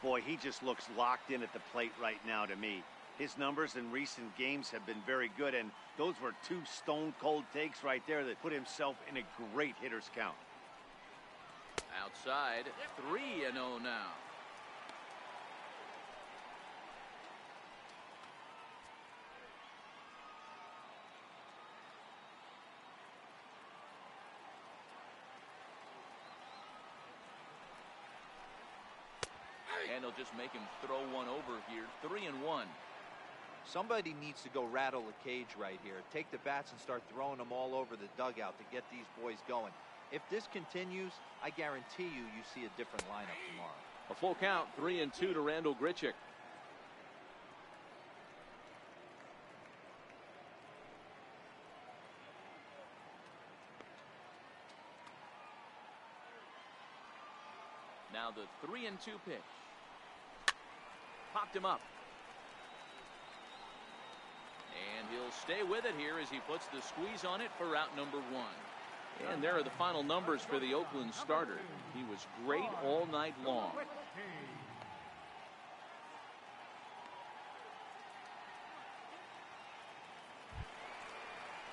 Boy, he just looks locked in at the plate right now to me. His numbers in recent games have been very good, and those were two stone-cold takes right there that put himself in a great hitter's count. Outside, 3-0 now. And he'll just make him throw one over here. 3-1. Somebody needs to go rattle the cage right here. Take the bats and start throwing them all over the dugout to get these boys going. If this continues, I guarantee you see a different lineup tomorrow. A full count, 3-2 to Randall Grichuk. Now the 3-2 pitch. Popped him up. And he'll stay with it here as he puts the squeeze on it for out number 1. And there are the final numbers for the Oakland starter. He was great all night long.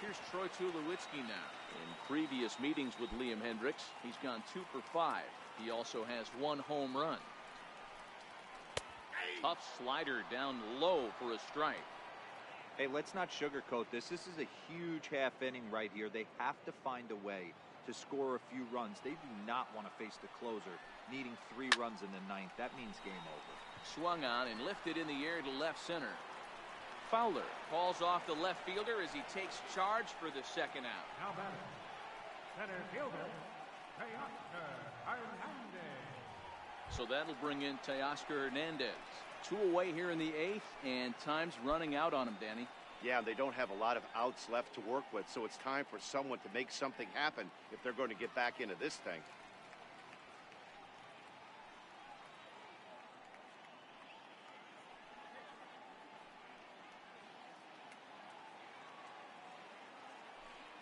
Here's Troy Tulowitzki now. In previous meetings with Liam Hendricks, he's gone 2 for 5. He also has 1 home run. Tough slider down low for a strike. Hey, let's not sugarcoat this. This is a huge half inning right here. They have to find a way to score a few runs. They do not want to face the closer, needing 3 runs in the 9th. That means game over. Swung on and lifted in the air to left center. Fowler calls off the left fielder as he takes charge for the second out. Now batter, center fielder, Teoscar Hernandez. So that'll bring in Teoscar Hernandez. 2 away here in the 8th, and time's running out on him, Danny. Yeah, they don't have a lot of outs left to work with, so it's time for someone to make something happen if they're going to get back into this thing.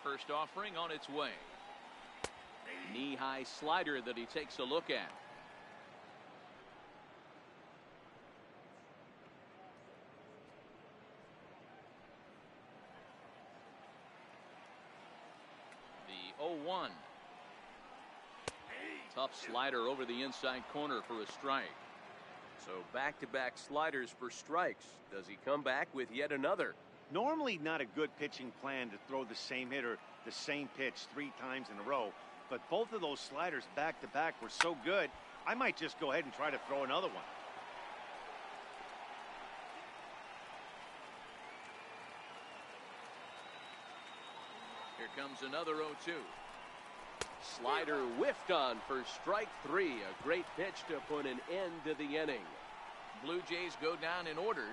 First offering on its way. Knee-high slider that he takes a look at. The 0-1. Tough slider over the inside corner for a strike. So back-to-back sliders for strikes. Does he come back with yet another? Normally not a good pitching plan to throw the same hitter the same pitch 3 times in a row, but both of those sliders back-to-back were so good, I might just go ahead and try to throw another one. Here comes another 0-2. Slider whiffed on for strike 3. A great pitch to put an end to the inning. Blue Jays go down in order.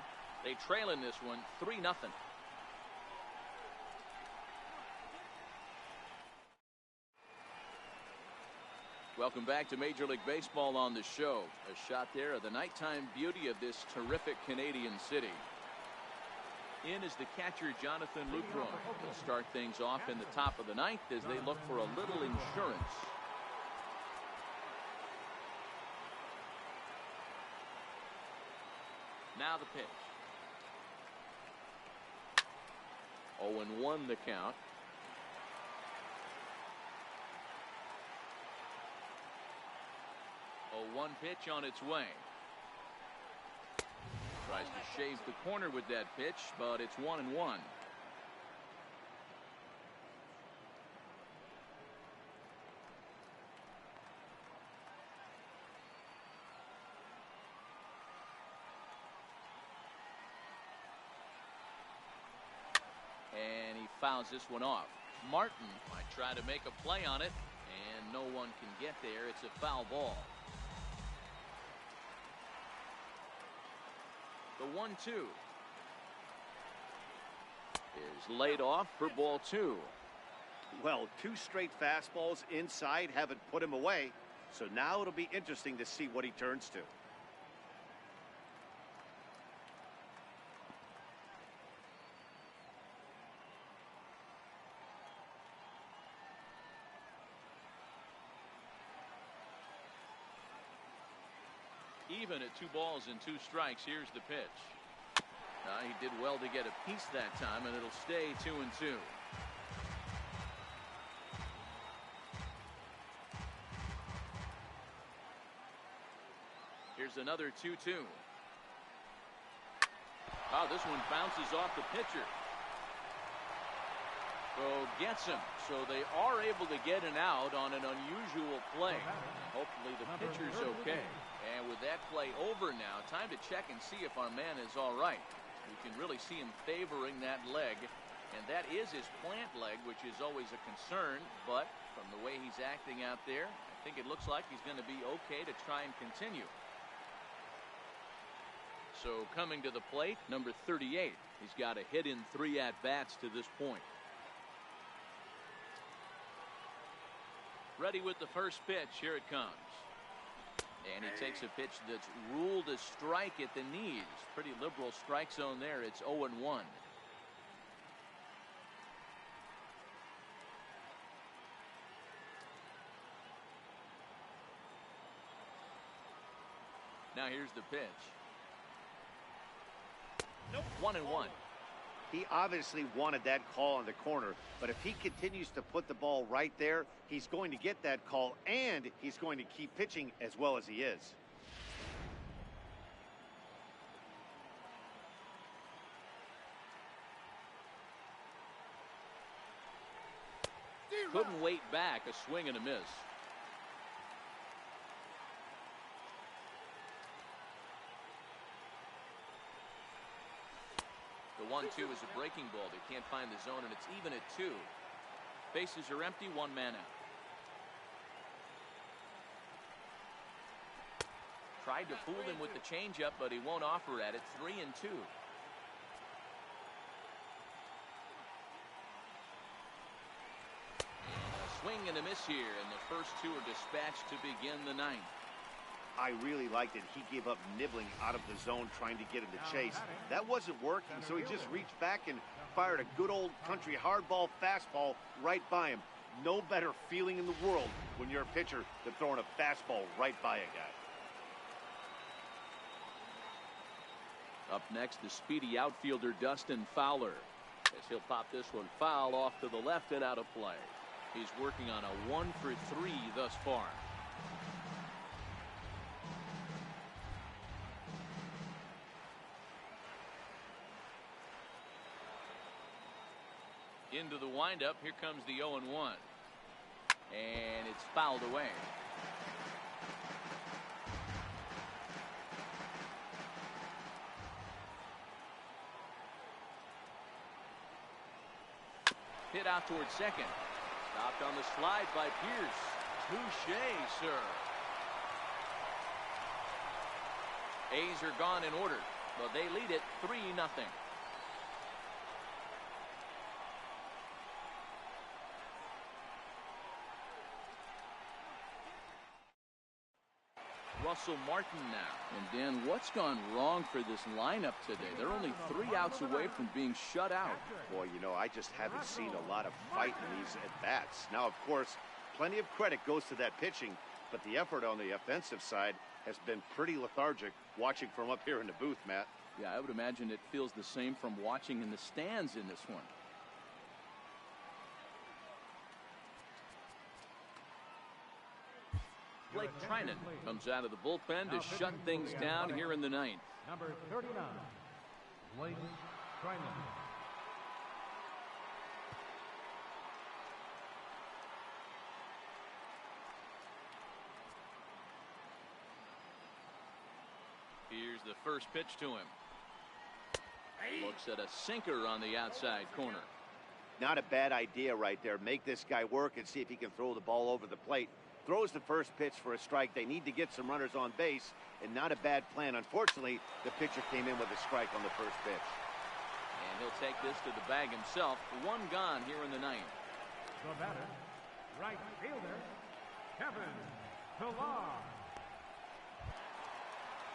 They trail in this one 3-0. Welcome back to Major League Baseball on the show. A shot there of the nighttime beauty of this terrific Canadian city. In is the catcher, Jonathan Lucroy. He'll start things off in the top of the 9th as they look for a little insurance. Now the pitch. 0-1 the count. 0-1 pitch on its way. Tries to shave the corner with that pitch, but it's 1-1. And he fouls this one off. Martin might try to make a play on it, and no one can get there. It's a foul ball. The 1-2 is laid off for ball 2. Well, 2 straight fastballs inside haven't put him away, so now it'll be interesting to see what he turns to. Even at 2 balls and 2 strikes, here's the pitch. he did well to get a piece that time, and it'll stay 2-2. Here's another 2-2. Oh, this one bounces off the pitcher. So gets him. So they are able to get an out on an unusual play. Hopefully the pitcher's okay. And with that play over now, time to check and see if our man is all right. We can really see him favoring that leg. And that is his plant leg, which is always a concern. But from the way he's acting out there, I think it looks like he's going to be okay to try and continue. So coming to the plate, number 38. He's got a hit in 3 at-bats to this point. Ready with the first pitch. Here it comes. And he takes a pitch that's ruled a strike at the knees. Pretty liberal strike zone there. It's 0-1. Now here's the pitch. 1-1. He obviously wanted that call in the corner, but if he continues to put the ball right there, he's going to get that call, and he's going to keep pitching as well as he is. Couldn't wait back. A swing and a miss. The 1-2 is a breaking ball. They can't find the zone, and it's even at 2. Bases are empty, 1 man out. Tried to fool him with the changeup, but he won't offer at it. 3-2. A swing and a miss here, and the first 2 are dispatched to begin the 9th. I really liked it. He gave up nibbling out of the zone trying to get him to chase. That wasn't working, so he just reached back and fired a good old country hardball fastball right by him. No better feeling in the world when you're a pitcher than throwing a fastball right by a guy. Up next, the speedy outfielder Dustin Fowler, as he'll pop this one foul off to the left and out of play. He's working on a 1-for-3 thus far. Into the windup. Here comes the 0-1. And it's fouled away. Hit out towards second. Stopped on the slide by Pierce. Touché, sir. A's are gone in order, but they lead it 3-0. Russell Martin now. And Dan, what's gone wrong for this lineup today? They're only 3 outs away from being shut out. Boy, you know, I just haven't seen a lot of fight in these at-bats. Now, of course, plenty of credit goes to that pitching, but the effort on the offensive side has been pretty lethargic watching from up here in the booth, Matt. Yeah, I would imagine it feels the same from watching in the stands in this one. Blake Trinan comes out of the bullpen to shut things down here in the 9th. Number 39, Blake Trinan. Here's the first pitch to him. Looks at a sinker on the outside corner. Not a bad idea right there. Make this guy work and see if he can throw the ball over the plate. Throws the first pitch for a strike. They need to get some runners on base, and not a bad plan. Unfortunately, the pitcher came in with a strike on the first pitch. And he'll take this to the bag himself. 1 gone here in the 9th. The batter, right fielder, Kevin Pillar.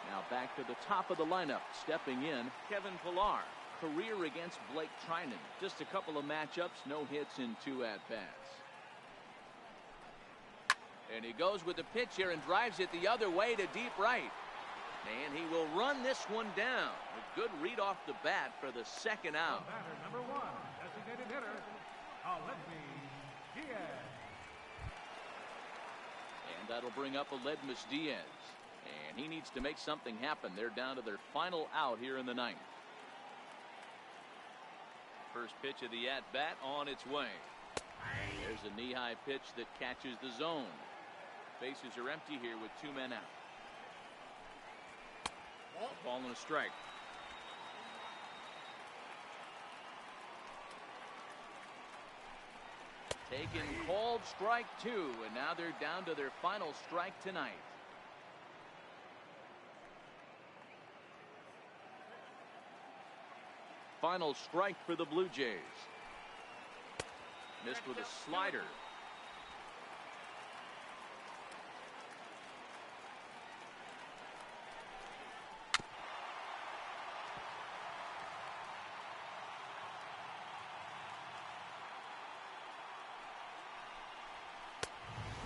Now back to the top of the lineup. Stepping in, Kevin Pillar. Career against Blake Trinan. Just a couple of matchups, no hits in 2 at-bats. And he goes with the pitch here and drives it the other way to deep right. And he will run this one down. A good read off the bat for the second out. Batter number 1, designated hitter, Diaz. And that'll bring up Aledmus Diaz. And he needs to make something happen. They're down to their final out here in the ninth. First pitch of the at-bat on its way. There's a knee-high pitch that catches the zone. Bases are empty here with 2 men out. Ball and a strike. Taken, called, strike 2, and now they're down to their final strike tonight. Final strike for the Blue Jays. Missed with a slider.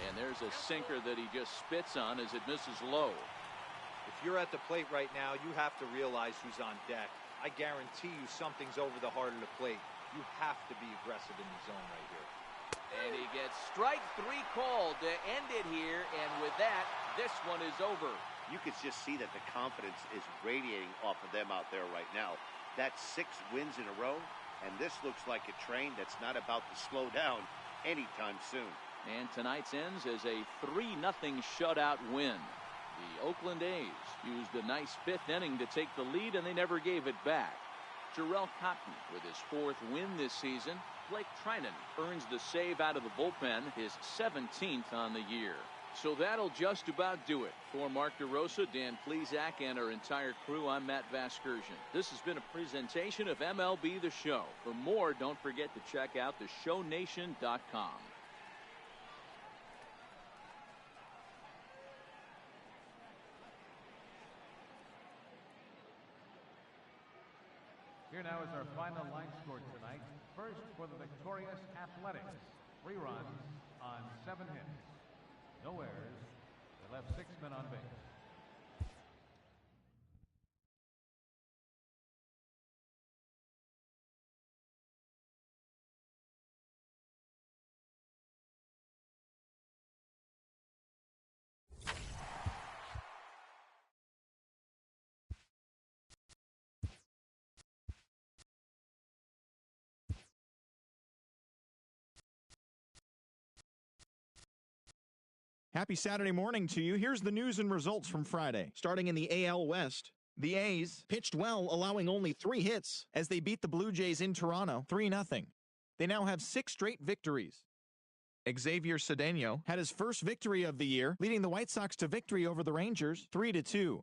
And there's a sinker that he just spits on as it misses low. If you're at the plate right now, you have to realize who's on deck. I guarantee you something's over the heart of the plate. You have to be aggressive in the zone right here. And he gets strike 3 called to end it here. And with that, this one is over. You can just see that the confidence is radiating off of them out there right now. That's 6 wins in a row, and this looks like a train that's not about to slow down anytime soon. And tonight's ends as a 3-0 shutout win. The Oakland A's used a nice 5th inning to take the lead, and they never gave it back. Jarrell Cotton with his 4th win this season. Blake Trinan earns the save out of the bullpen, his 17th on the year. So that'll just about do it. For Mark DeRosa, Dan Plesac, and our entire crew, I'm Matt Vasgersian. This has been a presentation of MLB The Show. For more, don't forget to check out theshownation.com. Here now is our final line score tonight. First for the victorious Athletics. 3 runs on 7 hits. No errors. They left 6 men on base. Happy Saturday morning to you. Here's the news and results from Friday. Starting in the AL West, the A's pitched well, allowing only 3 hits as they beat the Blue Jays in Toronto 3-0. They now have 6 straight victories. Xavier Cedeno had his first victory of the year, leading the White Sox to victory over the Rangers 3-2.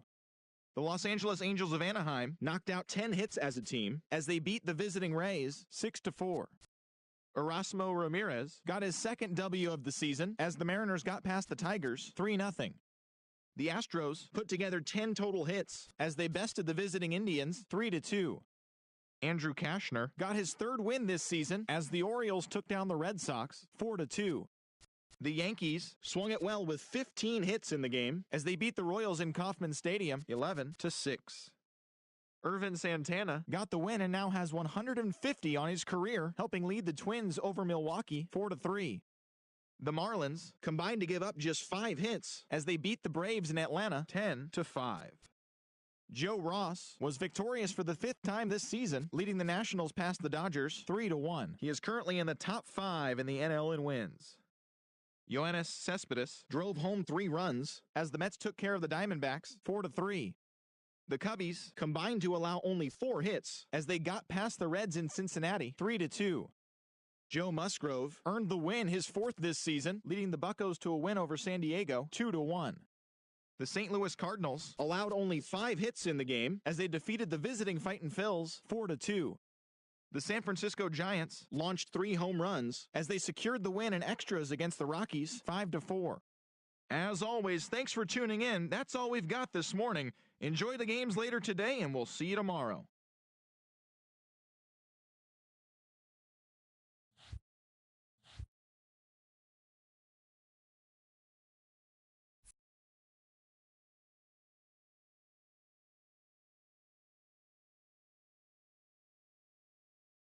The Los Angeles Angels of Anaheim knocked out 10 hits as a team as they beat the visiting Rays 6-4. Erasmo Ramirez got his 2nd W of the season as the Mariners got past the Tigers 3-0. The Astros put together 10 total hits as they bested the visiting Indians 3-2. Andrew Kashner got his 3rd win this season as the Orioles took down the Red Sox 4-2. The Yankees swung it well with 15 hits in the game as they beat the Royals in Kauffman Stadium 11-6. Irvin Santana got the win and now has 150 on his career, helping lead the Twins over Milwaukee 4-3. The Marlins combined to give up just 5 hits as they beat the Braves in Atlanta 10-5. Joe Ross was victorious for the 5th time this season, leading the Nationals past the Dodgers 3-1. He is currently in the top 5 in the NL in wins. Yoenis Cespedes drove home 3 runs as the Mets took care of the Diamondbacks 4-3. The Cubbies combined to allow only 4 hits as they got past the Reds in Cincinnati 3-2. Joe Musgrove earned the win, his 4th this season, leading the Buccos to a win over San Diego 2-1. The St. Louis Cardinals allowed only 5 hits in the game as they defeated the visiting Fightin' Phils 4-2. The San Francisco Giants launched 3 home runs as they secured the win in extras against the Rockies 5-4. As always, thanks for tuning in. That's all we've got this morning. Enjoy the games later today, and we'll see you tomorrow.